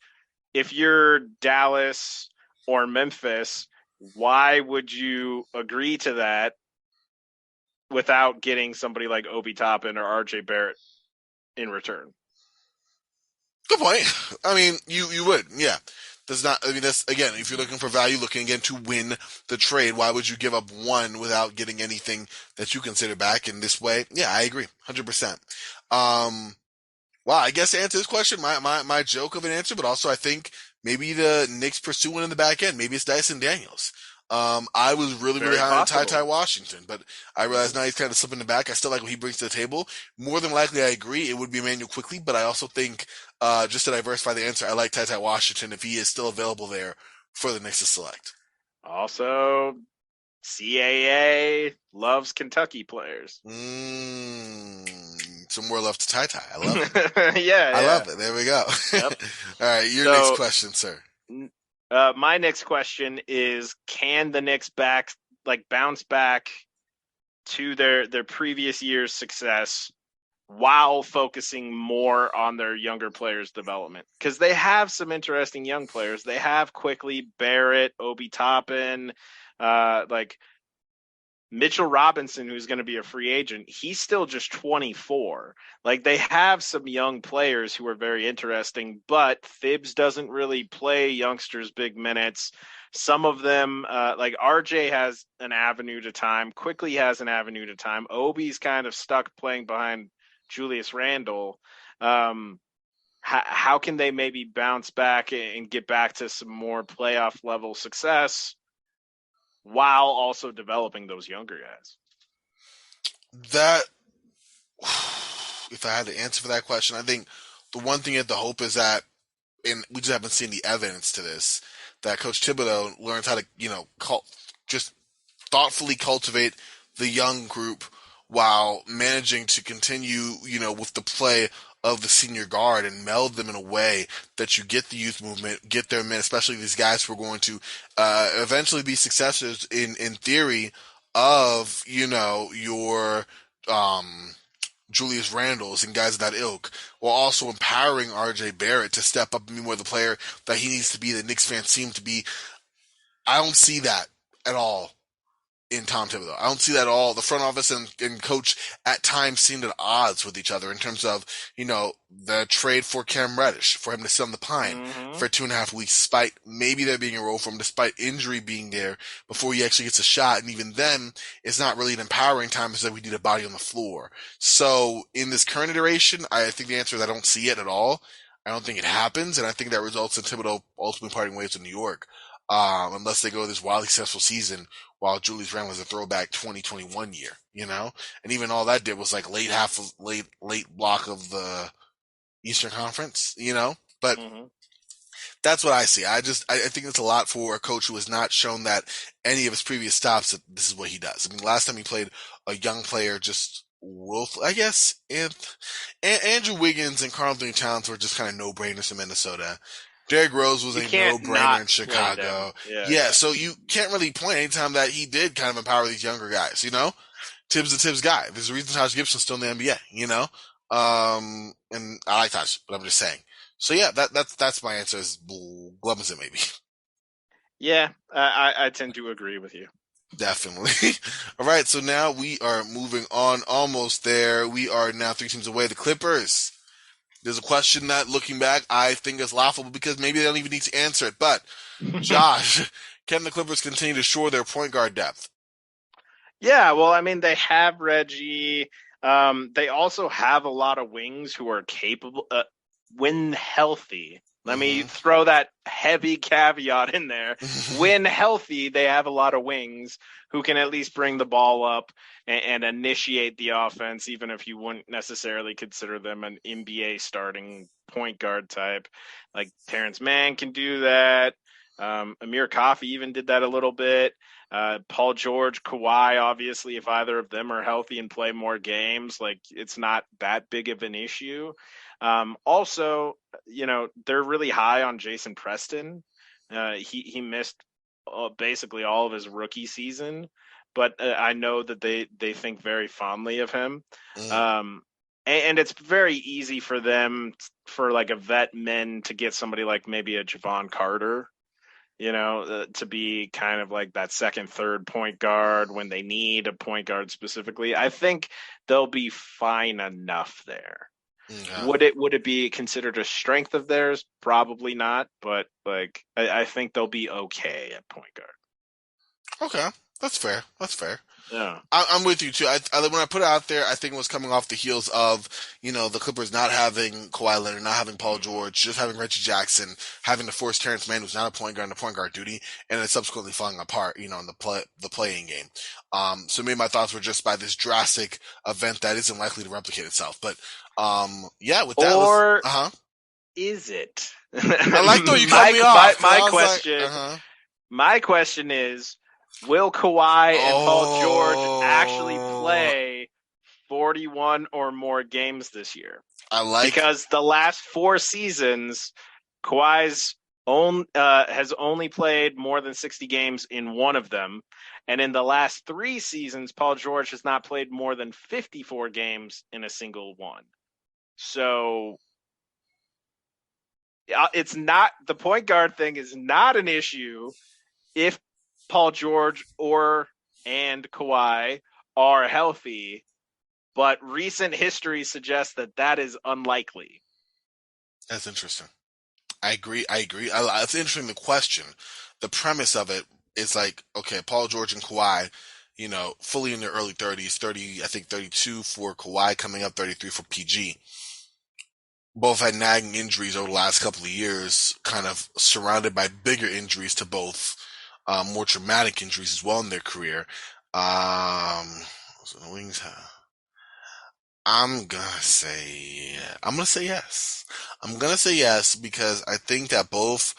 if you're Dallas or Memphis, why would you agree to that without getting somebody like Obi Toppin or RJ Barrett in return?
Good point. I mean, you would, yeah. That's again, if you're looking for value, looking again to win the trade, why would you give up one without getting anything that you consider back in this way? Yeah, I agree. 100%. Wow, I guess to answer this question, my joke of an answer, but also I think maybe the Knicks pursue one in the back end. Maybe it's Dyson Daniels. I was really high on Ty Washington, but I realize now he's kind of slipping the back. I still like what he brings to the table. More than likely, I agree it would be Emmanuel Quickly, but I also think, just to diversify the answer, I like Ty Washington if he is still available there for the Knicks to select.
Also, CAA loves Kentucky players.
Some more love to Ty. I love it.
I
love it. There we go. Yep. All right, your next question, sir.
My next question is: can the Knicks bounce back to their previous year's success while focusing more on their younger players' development? Because they have some interesting young players. They have Quickly, Barrett, Obi Toppin, like Mitchell Robinson, who's going to be a free agent. He's still just 24. Like they have some young players who are very interesting, but Thibs doesn't really play youngsters big minutes. Some of them, like RJ has an avenue to time. Quickly has an avenue to time. Obi's kind of stuck playing behind Julius Randle. How can they maybe bounce back and get back to some more playoff level success while also developing those younger guys?
That, if I had to answer for that question, I think the one thing at the hope is that, and we just haven't seen the evidence to this, that Coach Thibodeau learns how to, just thoughtfully cultivate the young group while managing to continue, with the play of the senior guard and meld them in a way that you get the youth movement, get their men, especially these guys who are going to eventually be successors in theory of, your Julius Randles and guys of that ilk, while also empowering RJ Barrett to step up and be more the player that he needs to be, that Knicks fans seem to be. I don't see that at all in Tom Thibodeau. I don't see that at all. The front office and coach at times seemed at odds with each other in terms of, the trade for Cam Reddish, for him to sit on the pine for 2.5 weeks, despite maybe there being a role for him, despite injury being there before he actually gets a shot. And even then, it's not really an empowering time because we need a body on the floor. So in this current iteration, I think the answer is I don't see it at all. I don't think it happens. And I think that results in Thibodeau ultimately parting ways with New York. Unless they go this wildly successful season while Julius Randle was a throwback 2021 year, you know? And even all that did was like late block of the Eastern Conference, you know? But
Mm-hmm.
that's what I see. I think it's a lot for a coach who has not shown that any of his previous stops that this is what he does. I mean, last time he played a young player, just Wolf, I guess, Andrew Wiggins and Karl Anthony Towns were just kind of no-brainers in Minnesota. Derrick Rose was
You
a
can't
no-brainer
not
in
play them.
Chicago.
Yeah,
Yeah,
yeah.
so you can't really point anytime that he did kind of empower these younger guys, you know? Tibbs the Tibbs guy. There's a reason Taj Gibson's still in the NBA, you know? And I like Taj, but I'm just saying. So yeah, that's my answer is glum as it may be.
Yeah, I tend to agree with you.
Definitely. All right, so now we are moving on almost there. We are now 3 teams away. The Clippers. There's a question that, looking back, I think is laughable because maybe they don't even need to answer it. But, Josh, can the Clippers continue to shore their point guard depth?
Yeah, well, I mean, they have Reggie. They also have a lot of wings who are capable, when healthy. Let me
Mm-hmm.
throw that heavy caveat in there. When healthy, they have a lot of wings who can at least bring the ball up and initiate the offense, even if you wouldn't necessarily consider them an NBA starting point guard type. Like Terrence Mann can do that. Amir Coffey even did that a little bit. Paul George, Kawhi, obviously, if either of them are healthy and play more games, like it's not that big of an issue. Also, they're really high on Jason Preston. He missed basically all of his rookie season, but I know that they think very fondly of him.
Mm,
And it's very easy for them, for like a vet men, to get somebody like maybe a Javon Carter, to be kind of like that second, third point guard when they need a point guard specifically. I think they'll be fine enough there.
yeah.
Would it be considered a strength of theirs? Probably not, but like I think they'll be okay at point guard.
Okay, that's fair. That's fair.
Yeah.
I'm with you too. When I put it out there, I think it was coming off the heels of, the Clippers not having Kawhi Leonard, not having Paul George, just having Reggie Jackson, having to force Terrence Mann, who's not a point guard, in the point guard duty, and then subsequently falling apart, in the playing game. So maybe my thoughts were just by this drastic event that isn't likely to replicate itself. But, yeah, with that,
Or
uh-huh.
is it?
I like though you cut
my
me
my
off, cause
my
I was like,
question
uh-huh.
my question is, will Kawhi and Paul George actually
Oh,
play 41 or more games this year?
I like,
Because the last 4 seasons, Kawhi's has only played more than 60 games in one of them. And in the last 3 seasons, Paul George has not played more than 54 games in a single one. So it's not, the point guard thing is not an issue if Paul George and Kawhi are healthy, but recent history suggests that that is unlikely.
that's interesting. I agree. I agree. It's interesting. The question, the premise of it is like, okay, Paul George and Kawhi, fully in their early 30s, 30, I think 32 for Kawhi, coming up 33 for PG. Both had nagging injuries over the last couple of years, kind of surrounded by bigger injuries to both, more traumatic injuries as well in their career. So the Wings have. I'm gonna say yes. I'm gonna say yes because I think that both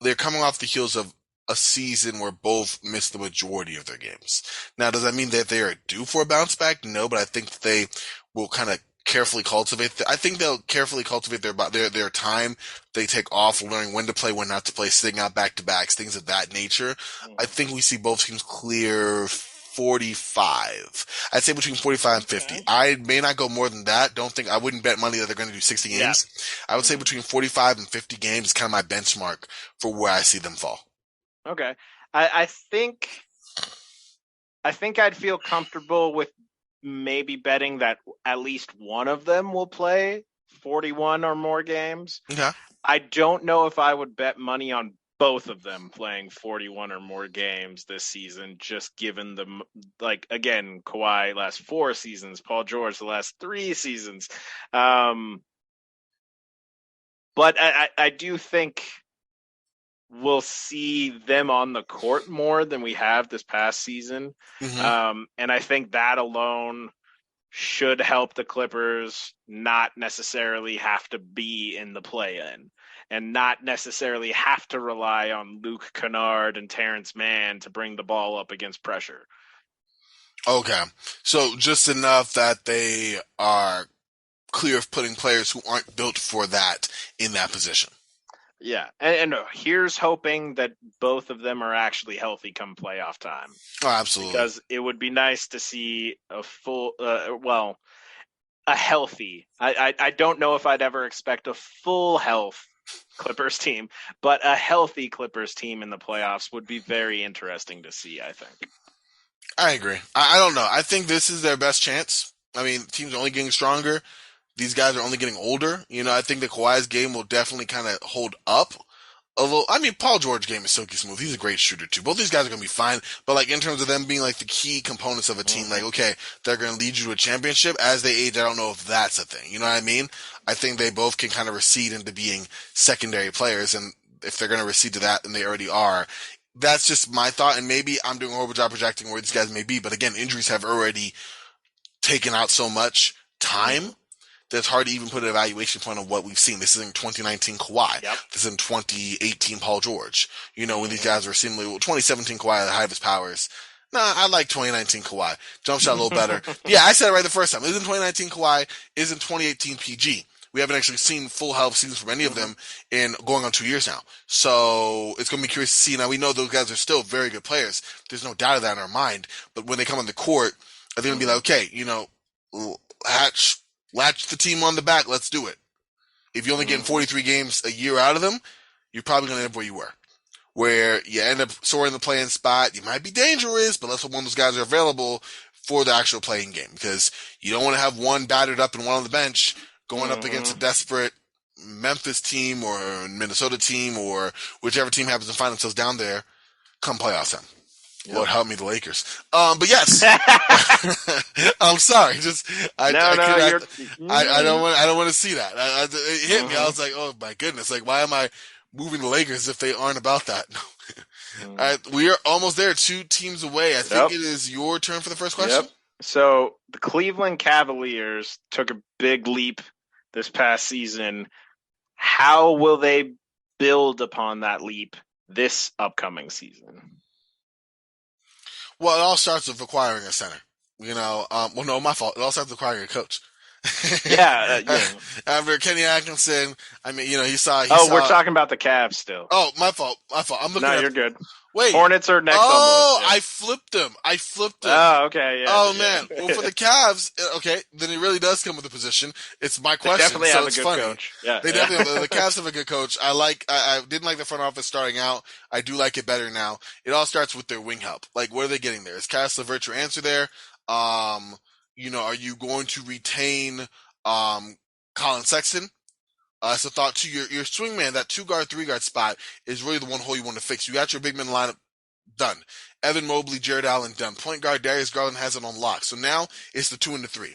they're coming off the heels of a season where both missed the majority of their games. Now, does that mean that they are due for a bounce back? No, but I think that they will kind of carefully cultivate. I think they'll carefully cultivate their time. They take off, learning when to play, when not to play, sitting out back to backs, things of that nature. I think we see both teams clear 45. I'd say between 45 and 50.
Okay.
I may not go more than that. I wouldn't bet money that they're going to do 60
Yeah.
games. I would say between 45 and 50 games is kind of my benchmark for where I see them fall.
Okay. I think I'd feel comfortable with maybe betting that at least one of them will play 41 or more games.
Okay.
I don't know if I would bet money on both of them playing 41 or more games this season, just given the, like, again, Kawhi last 4 seasons, Paul George the last 3 seasons. But I do think we'll see them on the court more than we have this past season.
Hmm.
And I think that alone should help the Clippers not necessarily have to be in the play-in and not necessarily have to rely on Luke Kennard and Terrence Mann to bring the ball up against pressure.
Okay. So just enough that they are clear of putting players who aren't built for that in that position.
Yeah, and here's hoping that both of them are actually healthy come playoff time,
Oh, absolutely.
because it would be nice to see a full, a healthy. I don't know if I'd ever expect a full health Clippers team, but a healthy Clippers team in the playoffs would be very interesting to see, I think.
I agree. I don't know. I think this is their best chance. I mean, teams are only getting stronger. These guys are only getting older. I think the Kawhi's game will definitely kind of hold up. Although, I mean, Paul George's game is silky smooth. He's a great shooter too. Both these guys are going to be fine. But like in terms of them being like the key components of a team, like,
Mm-hmm.
okay, they're going to lead you to a championship as they age. I don't know if that's a thing. You know what I mean? I think they both can kind of recede into being secondary players. And if they're going to recede to that, and they already are, that's just my thought. And maybe I'm doing a horrible job projecting where these guys may be. But again, injuries have already taken out so much time
Mm-hmm.
that it's hard to even put an evaluation point on what we've seen. This is in 2019 Kawhi.
Yep.
This is in 2018 Paul George. When these
Mm-hmm.
guys were seemingly, 2017 Kawhi at the height of his powers. Nah, I like 2019 Kawhi. Jump shot a little better. Yeah, I said it right the first time. It isn't 2019 Kawhi. Is in 2018 PG. We haven't actually seen full health seasons from any of
Mm-hmm.
them in going on 2 years now. So it's going to be curious to see. Now we know those guys are still very good players. There's no doubt of that in our mind. But when they come on the court, I think it'll be
Mm-hmm.
like, okay, hatch latch the team on the back. Let's do it. If you're only getting
Mm-hmm.
43 games a year out of them, you're probably going to end up where you were, where you end up soaring the playing spot. You might be dangerous, but let's hope one of those guys are available for the actual playing game, because you don't want to have one battered up and one on the bench going up against a
Mm-hmm.
desperate Memphis team or Minnesota team or whichever team happens to find themselves down there come playoff time.
Yep.
Lord help me, the Lakers. But yes, I'm sorry. Just I
No,
cannot.
you're.
I don't want to see that. It hit me. I
Mm-hmm.
was like, oh my goodness! Like, why am I moving the Lakers if they aren't about that? All
Mm-hmm.
right, we are almost there. 2 teams away. I think
Yep.
it is your turn for the first question.
Yep. So the Cleveland Cavaliers took a big leap this past season. How will they build upon that leap this upcoming season?
Well, it all starts with acquiring a center. Well, no, my fault. It all starts with acquiring a coach.
Yeah, yeah.
After Kenny Atkinson, I mean, he
Oh, we're
saw.
talking about the Cavs still.
Oh, my fault. My fault. I'm
No,
looking at.
you're good.
Wait.
Hornets are next on the list.
Oh,
Yeah.
I flipped them. I flipped them.
Oh, okay.
Oh
Yeah,
man. Well, for
yeah.
the Cavs, okay, then it really does come with a position. It's my
They
question,
definitely
so
have a
it's
good
funny.
coach. Yeah,
They
yeah.
definitely the Cavs have a good coach. I didn't like the front office starting out. I do like it better now. It all starts with their wing help. Like, what are they getting there? Is Cass LeVert your answer there? Um, are you going to retain um Colin Sexton? It's a thought too. Your swingman, that 2 guard, 3 guard spot is really the one hole you want to fix. You got your big man lineup done. Evan Mobley, Jared Allen done. Point guard Darius Garland has it on lock. So now it's the 2 and the 3.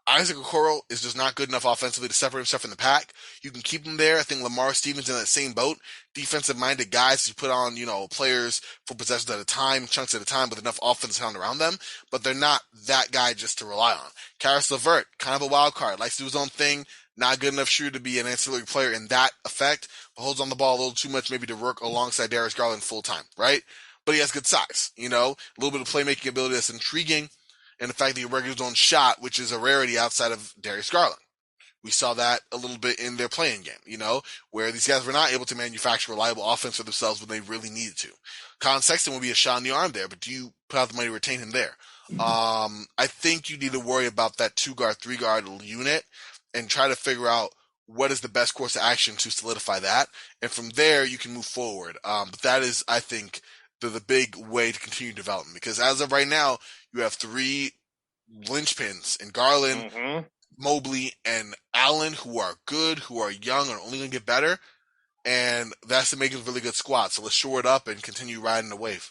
Isaac Okoro is just not good enough offensively to separate himself from the pack. You can keep him there. I think Lamar Stevens in that same boat. Defensive minded guys who put on, players for possessions at a time, chunks at a time with enough offensive talent around them, but they're not that guy just to rely on. Karis LeVert, kind of a wild card, likes to do his own thing, not good enough shooter to be an ancillary player in that effect, but holds on the ball a little too much maybe to work alongside Darius Garland full time, right? But he has good size, a little bit of playmaking ability that's intriguing, and the fact that he regulars his own shot, which is a rarity outside of Darius Garland. We saw that a little bit in their playing game, where these guys were not able to manufacture reliable offense for themselves when they really needed to. Colin Sexton would be a shot in the arm there, but do you put out the money to retain him there? I think you need to worry about that 2 guard, 3 guard unit and try to figure out what is the best course of action to solidify that. And from there, you can move forward. But that is, I think, the big way to continue development, because as of right now, you have 3 linchpins in Garland,
Mm-hmm.
Mobley, and Allen, who are good, who are young, and are only going to get better. And that's to make it a really good squad. So let's shore it up and continue riding the wave.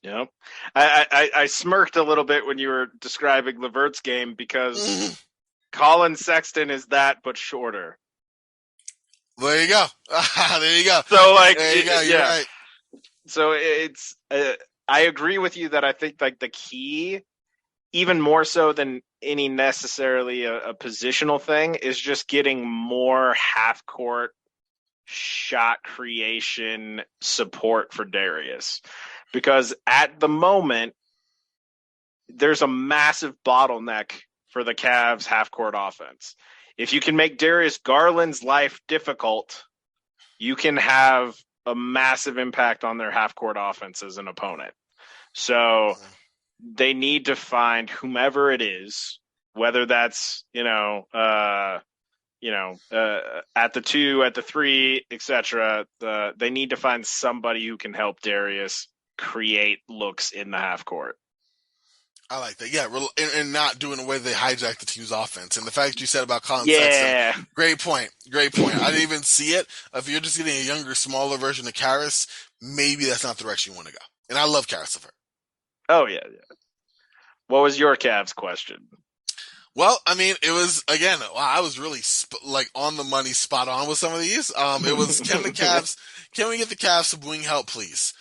Yep. I smirked a little bit when you were describing Levert's game because Colin Sexton is that, but shorter.
There you go. There you go.
So like,
There you go. You're
yeah.
right.
So it's I agree with you that I think like the key, even more so than any necessarily a positional thing, is just getting more half court shot creation support for Darius. Because at the moment, there's a massive bottleneck for the Cavs half court offense. If you can make Darius Garland's life difficult, you can have a massive impact on their half court offense as an opponent. So they need to find whomever it is, whether that's, at the two, at the three, etc. They need to find somebody who can help Darius create looks in the half court.
I like that. Yeah, and not doing the way they hijack the team's offense. And the fact you said about Colin Sexton,
Yeah.
great point. Great point. I didn't even see it. If you're just getting a younger, smaller version of Karras, maybe that's not the direction you want to go. And I love Karras.
Oh yeah. What was your Cavs question?
Well, I mean, it was again. Wow, I was really like on the money, spot on with some of these. It was can we get the Cavs some wing help, please?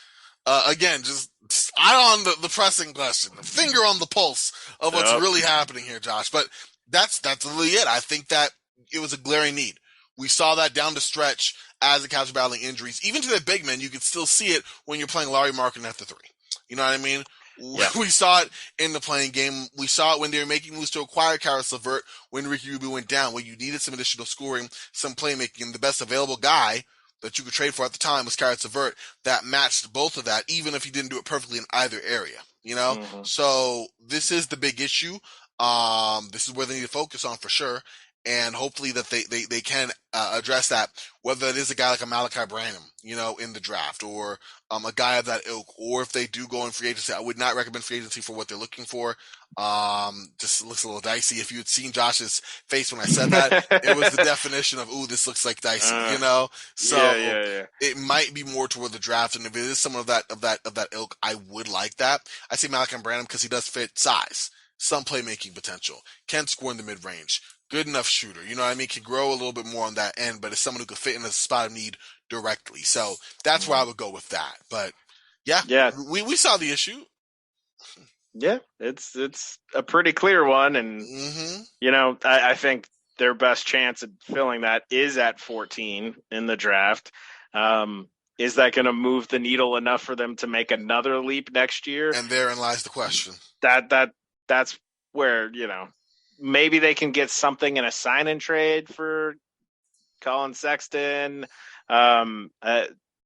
Again, just eye on the pressing question, finger on the pulse of what's
Yep.
really happening here, Josh. But that's really it. I think that it was a glaring need. We saw that down the stretch as the Cavs were battling injuries. Even to the big men, you could still see it when you're playing Larry Markin at the three. You know what I mean?
Yeah.
We saw it in the playing game. We saw it when they were making moves to acquire Karis LeVert when Ricky Rubio went down, when you needed some additional scoring, some playmaking, and the best available guy that you could trade for at the time was Karis LeVert that matched both of that, even if he didn't do it perfectly in either area. You know?
Mm-hmm.
So this is the big issue. This is where they need to focus on for sure. And hopefully that they can address that, whether it is a guy like a Malachi Branham, you know, in the draft, or a guy of that ilk, or if they do go in free agency. I would not recommend free agency for what they're looking for. Just looks a little dicey. If you had seen Josh's face when I said that, it was the definition of, ooh, this looks like dicey, you know?
Yeah,
So
yeah.
it might be more toward the draft. And if it is someone of that ilk, I would like that. I say Malachi Branham because he does fit size, some playmaking potential, can score in the mid range, good enough shooter. You know what I mean? Can grow a little bit more on that end, but it's someone who could fit in a spot of need directly. So that's where I would go with that. But yeah,
Yeah.
we saw the issue.
Yeah. It's a pretty clear one, and
Mm-hmm.
I think their best chance at filling that is at 14 in the draft. Is that going to move the needle enough for them to make another leap next year?
And therein lies the question.
That's where maybe they can get something in a sign and trade for Colin Sexton.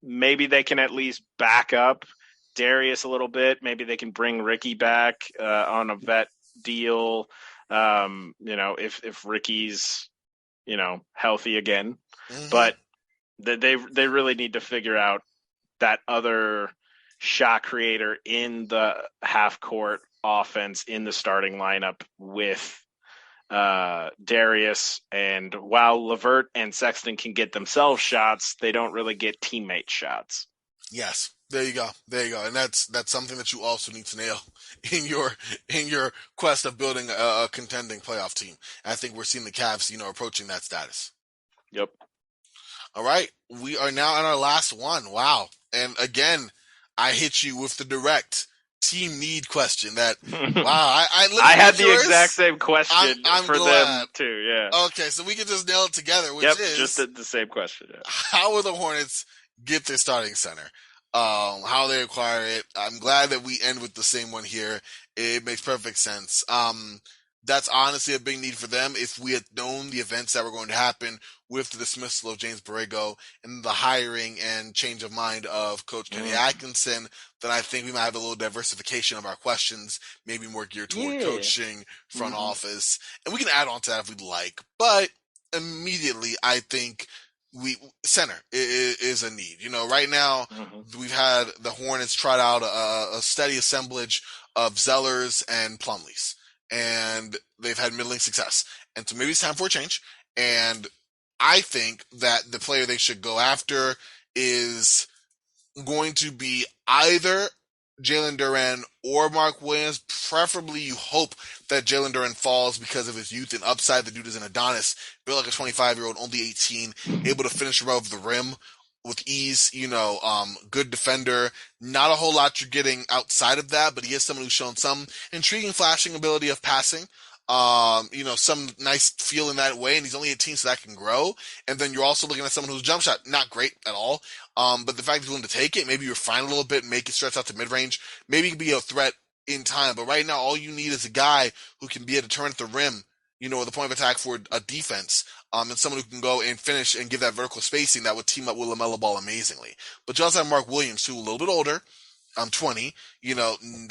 Maybe they can at least back up Darius a little bit. Maybe they can bring Ricky back on a vet deal. If Ricky's healthy again,
Mm-hmm.
but they really need to figure out that other shot creator in the half court offense in the starting lineup with Darius. And while LeVert and Sexton can get themselves shots, they don't really get teammate shots.
Yes. There you go. There you go. And that's something that you also need to nail in your quest of building a contending playoff team. And I think we're seeing the Cavs, approaching that status.
Yep.
All right. We are now on our last one. Wow. And again, I hit you with the direct team need question that, wow, I literally
I had the
yours.
exact same question
I'm
for
glad.
them too. Yeah.
Okay. So we can just nail it together, which
Yep.
is
Just the same question. Yeah.
how will the Hornets get their starting center? How they acquire it. I'm glad that we end with the same one here. It makes perfect sense. That's honestly a big need for them. If we had known the events that were going to happen with the dismissal of James Borrego and the hiring and change of mind of Coach Kenny Atkinson, then I think we might have a little diversification of our questions, maybe more geared toward coaching, front office, and we can add on to that if we'd like. But immediately, I think center is a need. Right now we've had the Hornets trot out a steady assemblage of Zellers and Plumlees, and they've had middling success. And so maybe it's time for a change. And I think that the player they should go after is going to be either Jalen Duren or Mark Williams. Preferably, you hope that Jalen Duren falls because of his youth and upside. The dude is an Adonis, built like a 25-year-old, only 18, able to finish above the rim with ease. Good defender. Not a whole lot you're getting outside of that, but he is someone who's shown some intriguing flashing ability of passing. Some nice feel in that way, and he's only 18, so that can grow. And then you're also looking at someone whose jump shot, not great at all. But the fact he's willing to take it, maybe you refine a little bit, make it stretch out to mid range. Maybe he can be a threat in time. But right now, all you need is a guy who can be a deterrent at the rim, at the point of attack for a defense. And someone who can go and finish and give that vertical spacing that would team up with LaMelo Ball amazingly. But you also have Mark Williams, who a little bit older, 20,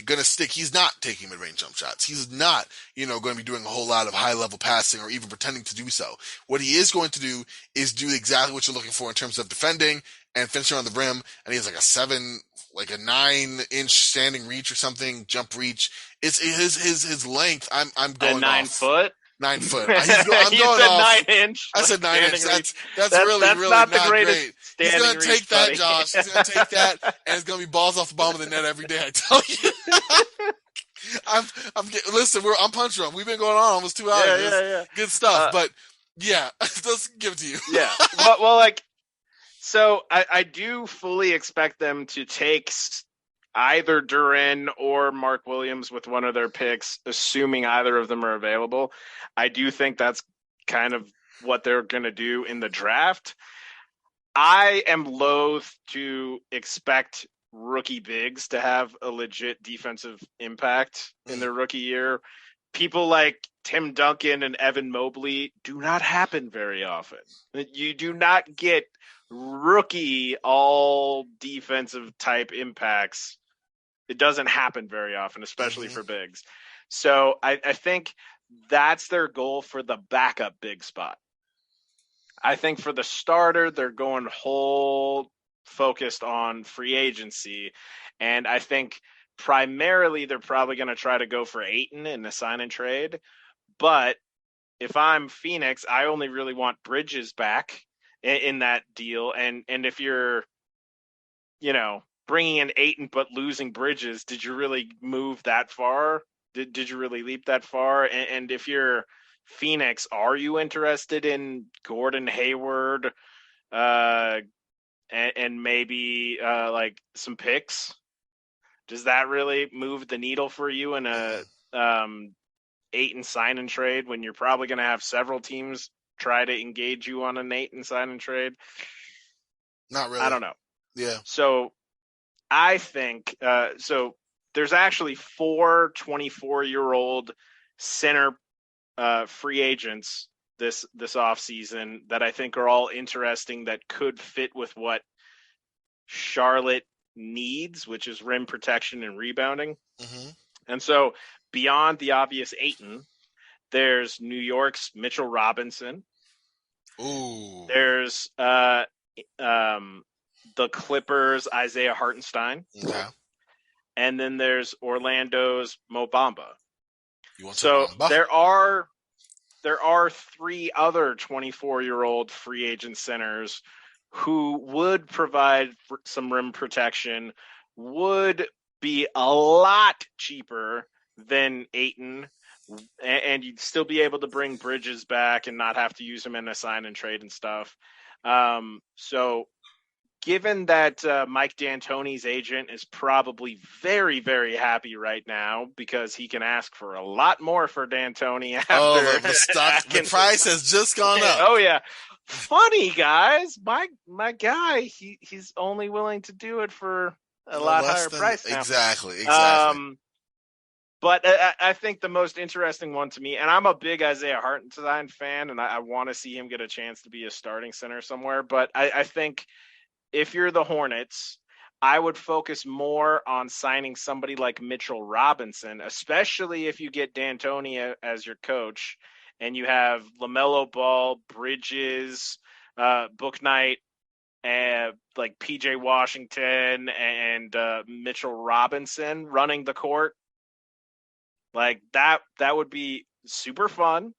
gonna stick. He's not taking mid-range jump shots. He's not, going to be doing a whole lot of high-level passing or even pretending to do so. What he is going to do is do exactly what you're looking for in terms of defending and finishing on the rim. And he has like a 9-inch standing reach or something, jump reach. It's his length. I'm
A
going
9 foot.
9 foot. I'm
You
going
said
off.
9 inch.
I said 9 inch. That's
That's not the greatest
great. He's
standing
gonna take
reach,
that,
buddy.
Josh. He's gonna take that, and it's gonna be balls off the bottom of the net every day. I tell you. Listen. I'm punch drunk. We've been going on almost 2 hours.
Yeah.
Good stuff. But yeah, let's give it to you.
Yeah. Well, so I do fully expect them to take either Duren or Mark Williams with one of their picks, assuming either of them are available. I do think that's kind of what they're going to do in the draft. I am loath to expect rookie bigs to have a legit defensive impact in their rookie year. People like Tim Duncan and Evan Mobley do not happen very often. You do not get rookie all defensive type impacts. It doesn't happen very often, especially for bigs. So I think that's their goal for the backup big spot. I think for the starter, they're going whole focused on free agency. And I think primarily they're probably going to try to go for Ayton in the sign and trade. But if I'm Phoenix, I only really want Bridges back in that deal. And if you're, bringing in Ayton but losing Bridges, did you really move that far? Did you really leap that far? And if you're Phoenix, are you interested in Gordon Hayward and maybe like some picks? Does that really move the needle for you in a Ayton sign and trade when you're probably going to have several teams try to engage you on an Ayton sign and trade?
Not really.
I don't know.
Yeah.
So I think so there's actually 4 24-year-old center free agents this offseason that I think are all interesting that could fit with what Charlotte needs, which is rim protection and rebounding.
Mm-hmm.
And so beyond the obvious Ayton, there's New York's Mitchell Robinson.
Ooh.
There's the Clippers' Isaiah Hartenstein.
Okay.
And then there's Orlando's Mo Bamba.
So
there are 3 other 24-year-old free agent centers who would provide some rim protection, would be a lot cheaper than Ayton, and you'd still be able to bring Bridges back and not have to use him in a sign and trade and stuff. So given that Mike D'Antoni's agent is probably very, very happy right now because he can ask for a lot more for D'Antoni after
the price has just gone up.
Oh yeah, funny guys, my guy, he's only willing to do it for a lot higher price now.
Exactly.
But I think the most interesting one to me, and I'm a big Isaiah Hartenstein fan, and I want to see him get a chance to be a starting center somewhere. But I think if you're the Hornets, I would focus more on signing somebody like Mitchell Robinson, especially if you get D'Antoni as your coach and you have LaMelo Ball, Bridges, Bouknight, and like PJ Washington and Mitchell Robinson running the court. Like that would be super fun.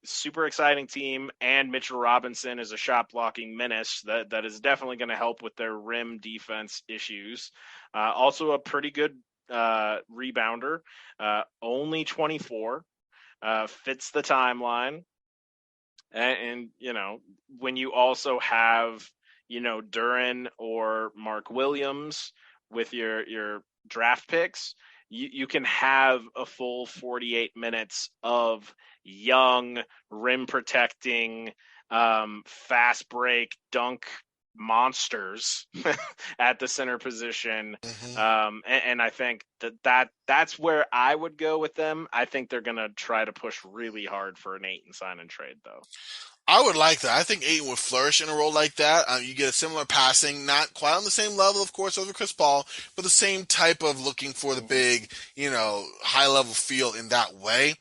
Super exciting team, and Mitchell Robinson is a shot blocking menace that is definitely going to help with their rim defense issues. Also a pretty good rebounder. Only 24. Fits the timeline. And when you also have Duran or Mark Williams with your draft picks, you can have a full 48 minutes of young rim protecting, fast break dunk monsters at the center position.
Hmm.
And I think that's where I would go with them. I think they're gonna try to push really hard for an Ayton sign and trade though.
I would like that. I think Ayton would flourish in a role like that. You get a similar passing, not quite on the same level, of course, over Chris Paul, but the same type of looking for the
Mm-hmm.
big, high level feel in that way,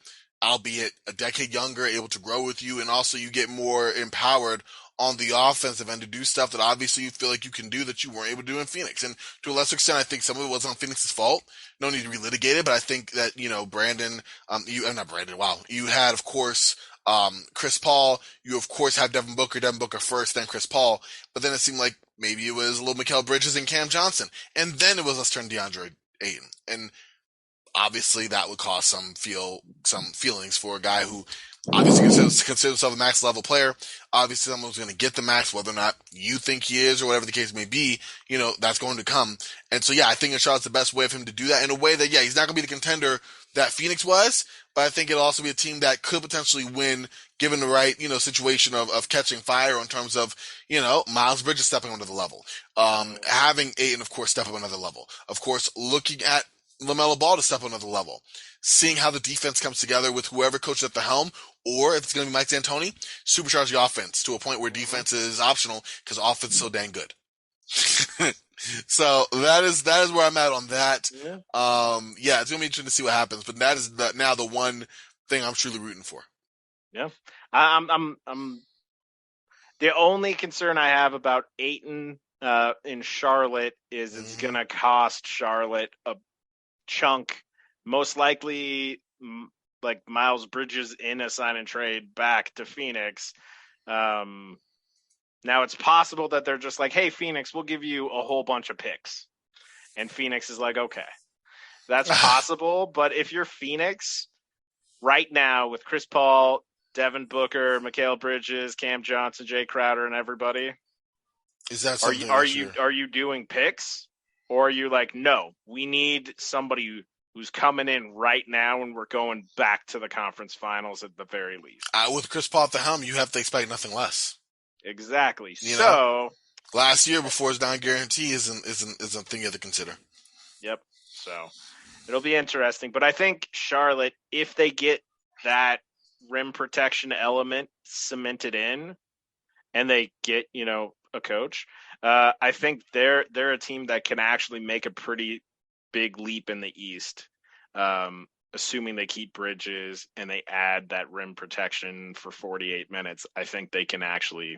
albeit a decade younger, able to grow with you, and also you get more empowered on the offensive end to do stuff that obviously you feel like you can do that you weren't able to do in Phoenix. And to a lesser extent, I think some of it was on Phoenix's fault. No need to relitigate it, but I think that, Brandon, not Brandon, wow. You had, of course, Chris Paul. You of course have Devin Booker. Devin Booker first, then Chris Paul. But then it seemed like maybe it was a little Mikal Bridges and Cam Johnson, and then it was let's turn DeAndre Ayton. And obviously that would cause some feelings for a guy who obviously considers himself a max level player. Obviously, someone's going to get the max, whether or not you think he is or whatever the case may be. That's going to come. And so, yeah, I think Charlotte's the best way of him to do that in a way that, yeah, he's not going to be the contender that Phoenix was, but I think it'll also be a team that could potentially win given the right, situation of catching fire in terms of, Miles Bridges stepping onto the level. Having Ayton, of course, step up another level. Of course, looking at LaMelo Ball to step on another level. Seeing how the defense comes together with whoever coaches at the helm, or if it's going to be Mike D'Antoni, supercharge the offense to a point where
Mm-hmm.
defense is optional because offense is so dang good. So that is where I'm at on that.
Yeah.
Yeah, it's gonna be interesting to see what happens, but that is now the one thing I'm truly rooting for.
Yeah. I'm the only concern I have about Ayton in Charlotte is it's
Hmm.
gonna cost Charlotte a chunk, most likely like Miles Bridges in a sign and trade back to Phoenix. Um, Now it's possible that they're just like, "Hey, Phoenix, we'll give you a whole bunch of picks," and Phoenix is like, "Okay, that's possible." But if you're Phoenix right now with Chris Paul, Devin Booker, Mikal Bridges, Cam Johnson, Jay Crowder, and everybody,
Is that
are you
something
are
that
you
you're?
are you doing picks, or are you like, no, we need somebody who's coming in right now, and we're going back to the conference finals at the very least?
With Chris Paul at the helm, you have to expect nothing less.
Exactly.
You know,
So,
last year before his non-guarantee isn't a thing you have to consider.
yep. So it'll be interesting. But I think Charlotte, if they get that rim protection element cemented in, and they get a coach, I think they're a team that can actually make a pretty big leap in the East. Assuming they keep Bridges and they add that rim protection for 48 minutes, I think they can actually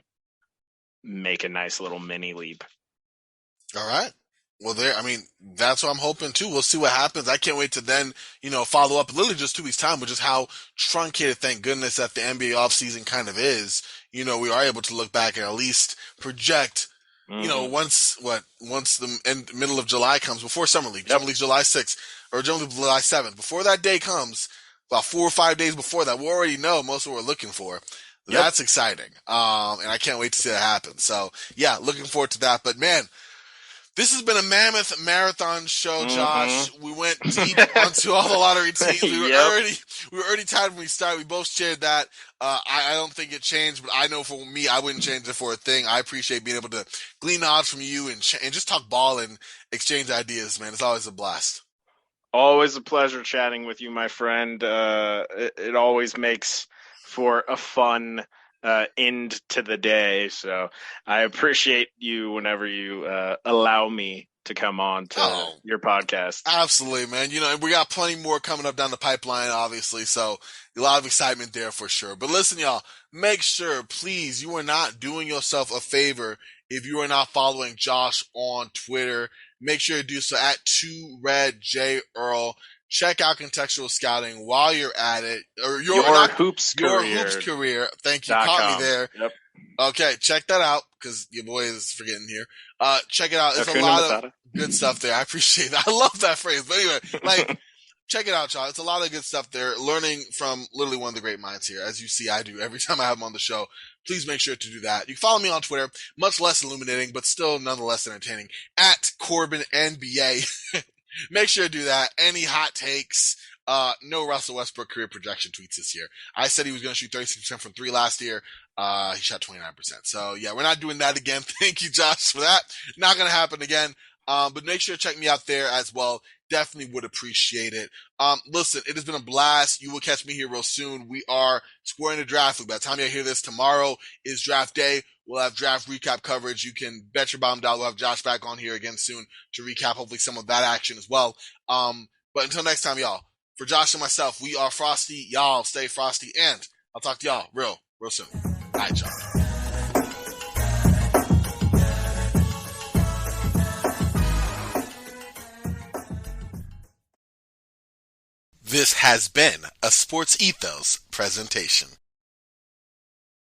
make a nice little mini leap.
All right. Well, I mean, that's what I'm hoping too. We'll see what happens. I can't wait to then, follow up literally just 2 weeks time, which is how truncated, thank goodness, that the NBA offseason kind of is. We are able to look back and at least project,
Mm-hmm.
once middle of July comes, before
Yep.
Summer League's July 6th, or July 7th, before that day comes, about 4 or 5 days before that, we already know most of what we're looking for.
Yep.
That's exciting. And I can't wait to see that happen. So yeah, looking forward to that. But man, this has been a mammoth marathon show,
Mm-hmm.
Josh. We went deep onto all the lottery teams. We were
Yep.
already we were already tired when we started. We both shared that. I don't think it changed, but I know for me, I wouldn't change it for a thing. I appreciate being able to glean odds from you and just talk ball and exchange ideas, man. It's always a blast.
Always a pleasure chatting with you, my friend. It always makes for a fun end to the day. So I appreciate you whenever you allow me to come on to
Oh,
your podcast.
absolutely, man. And we got plenty more coming up down the pipeline, obviously. So a lot of excitement there for sure. But listen, y'all, make sure, please, you are not doing yourself a favor if you are not following Josh on Twitter. Make sure to do so at 2RedJEarl. Check out contextual scouting while you're at it, or
Your
not
hoops
your hoops
career
career. Thank you,
dot
caught me
com.
there.
Yep.
Okay, check that out. because your boy is forgetting here. Check it out. There's a
Hakuna
lot of
Matata.
good stuff there. I appreciate that. I love that phrase. But anyway, like, check it out, y'all. It's a lot of good stuff there. Learning from literally one of the great minds here. As you see, I do every time I have him on the show. Please make sure to do that. You can follow me on Twitter. Much less illuminating, but still nonetheless entertaining. At Corbin NBA. Make sure to do that. Any hot takes? No Russell Westbrook career projection tweets this year. I said he was going to shoot 36% from three last year. He shot 29%. So yeah, we're not doing that again. Thank you, Josh, for that. Not going to happen again. But make sure to check me out there as well. Definitely would appreciate it. Listen, it has been a blast. You will catch me here real soon. We are scoring the draft league. By the time you hear this, tomorrow is draft day. We'll have draft recap coverage. You can bet your bottom dollar we'll have Josh back on here again soon to recap hopefully some of that action as well. But until next time, y'all, for Josh and myself, we are Frosty. Y'all stay frosty, and I'll talk to y'all real soon. All right, y'all. This has been a Sports Ethos presentation.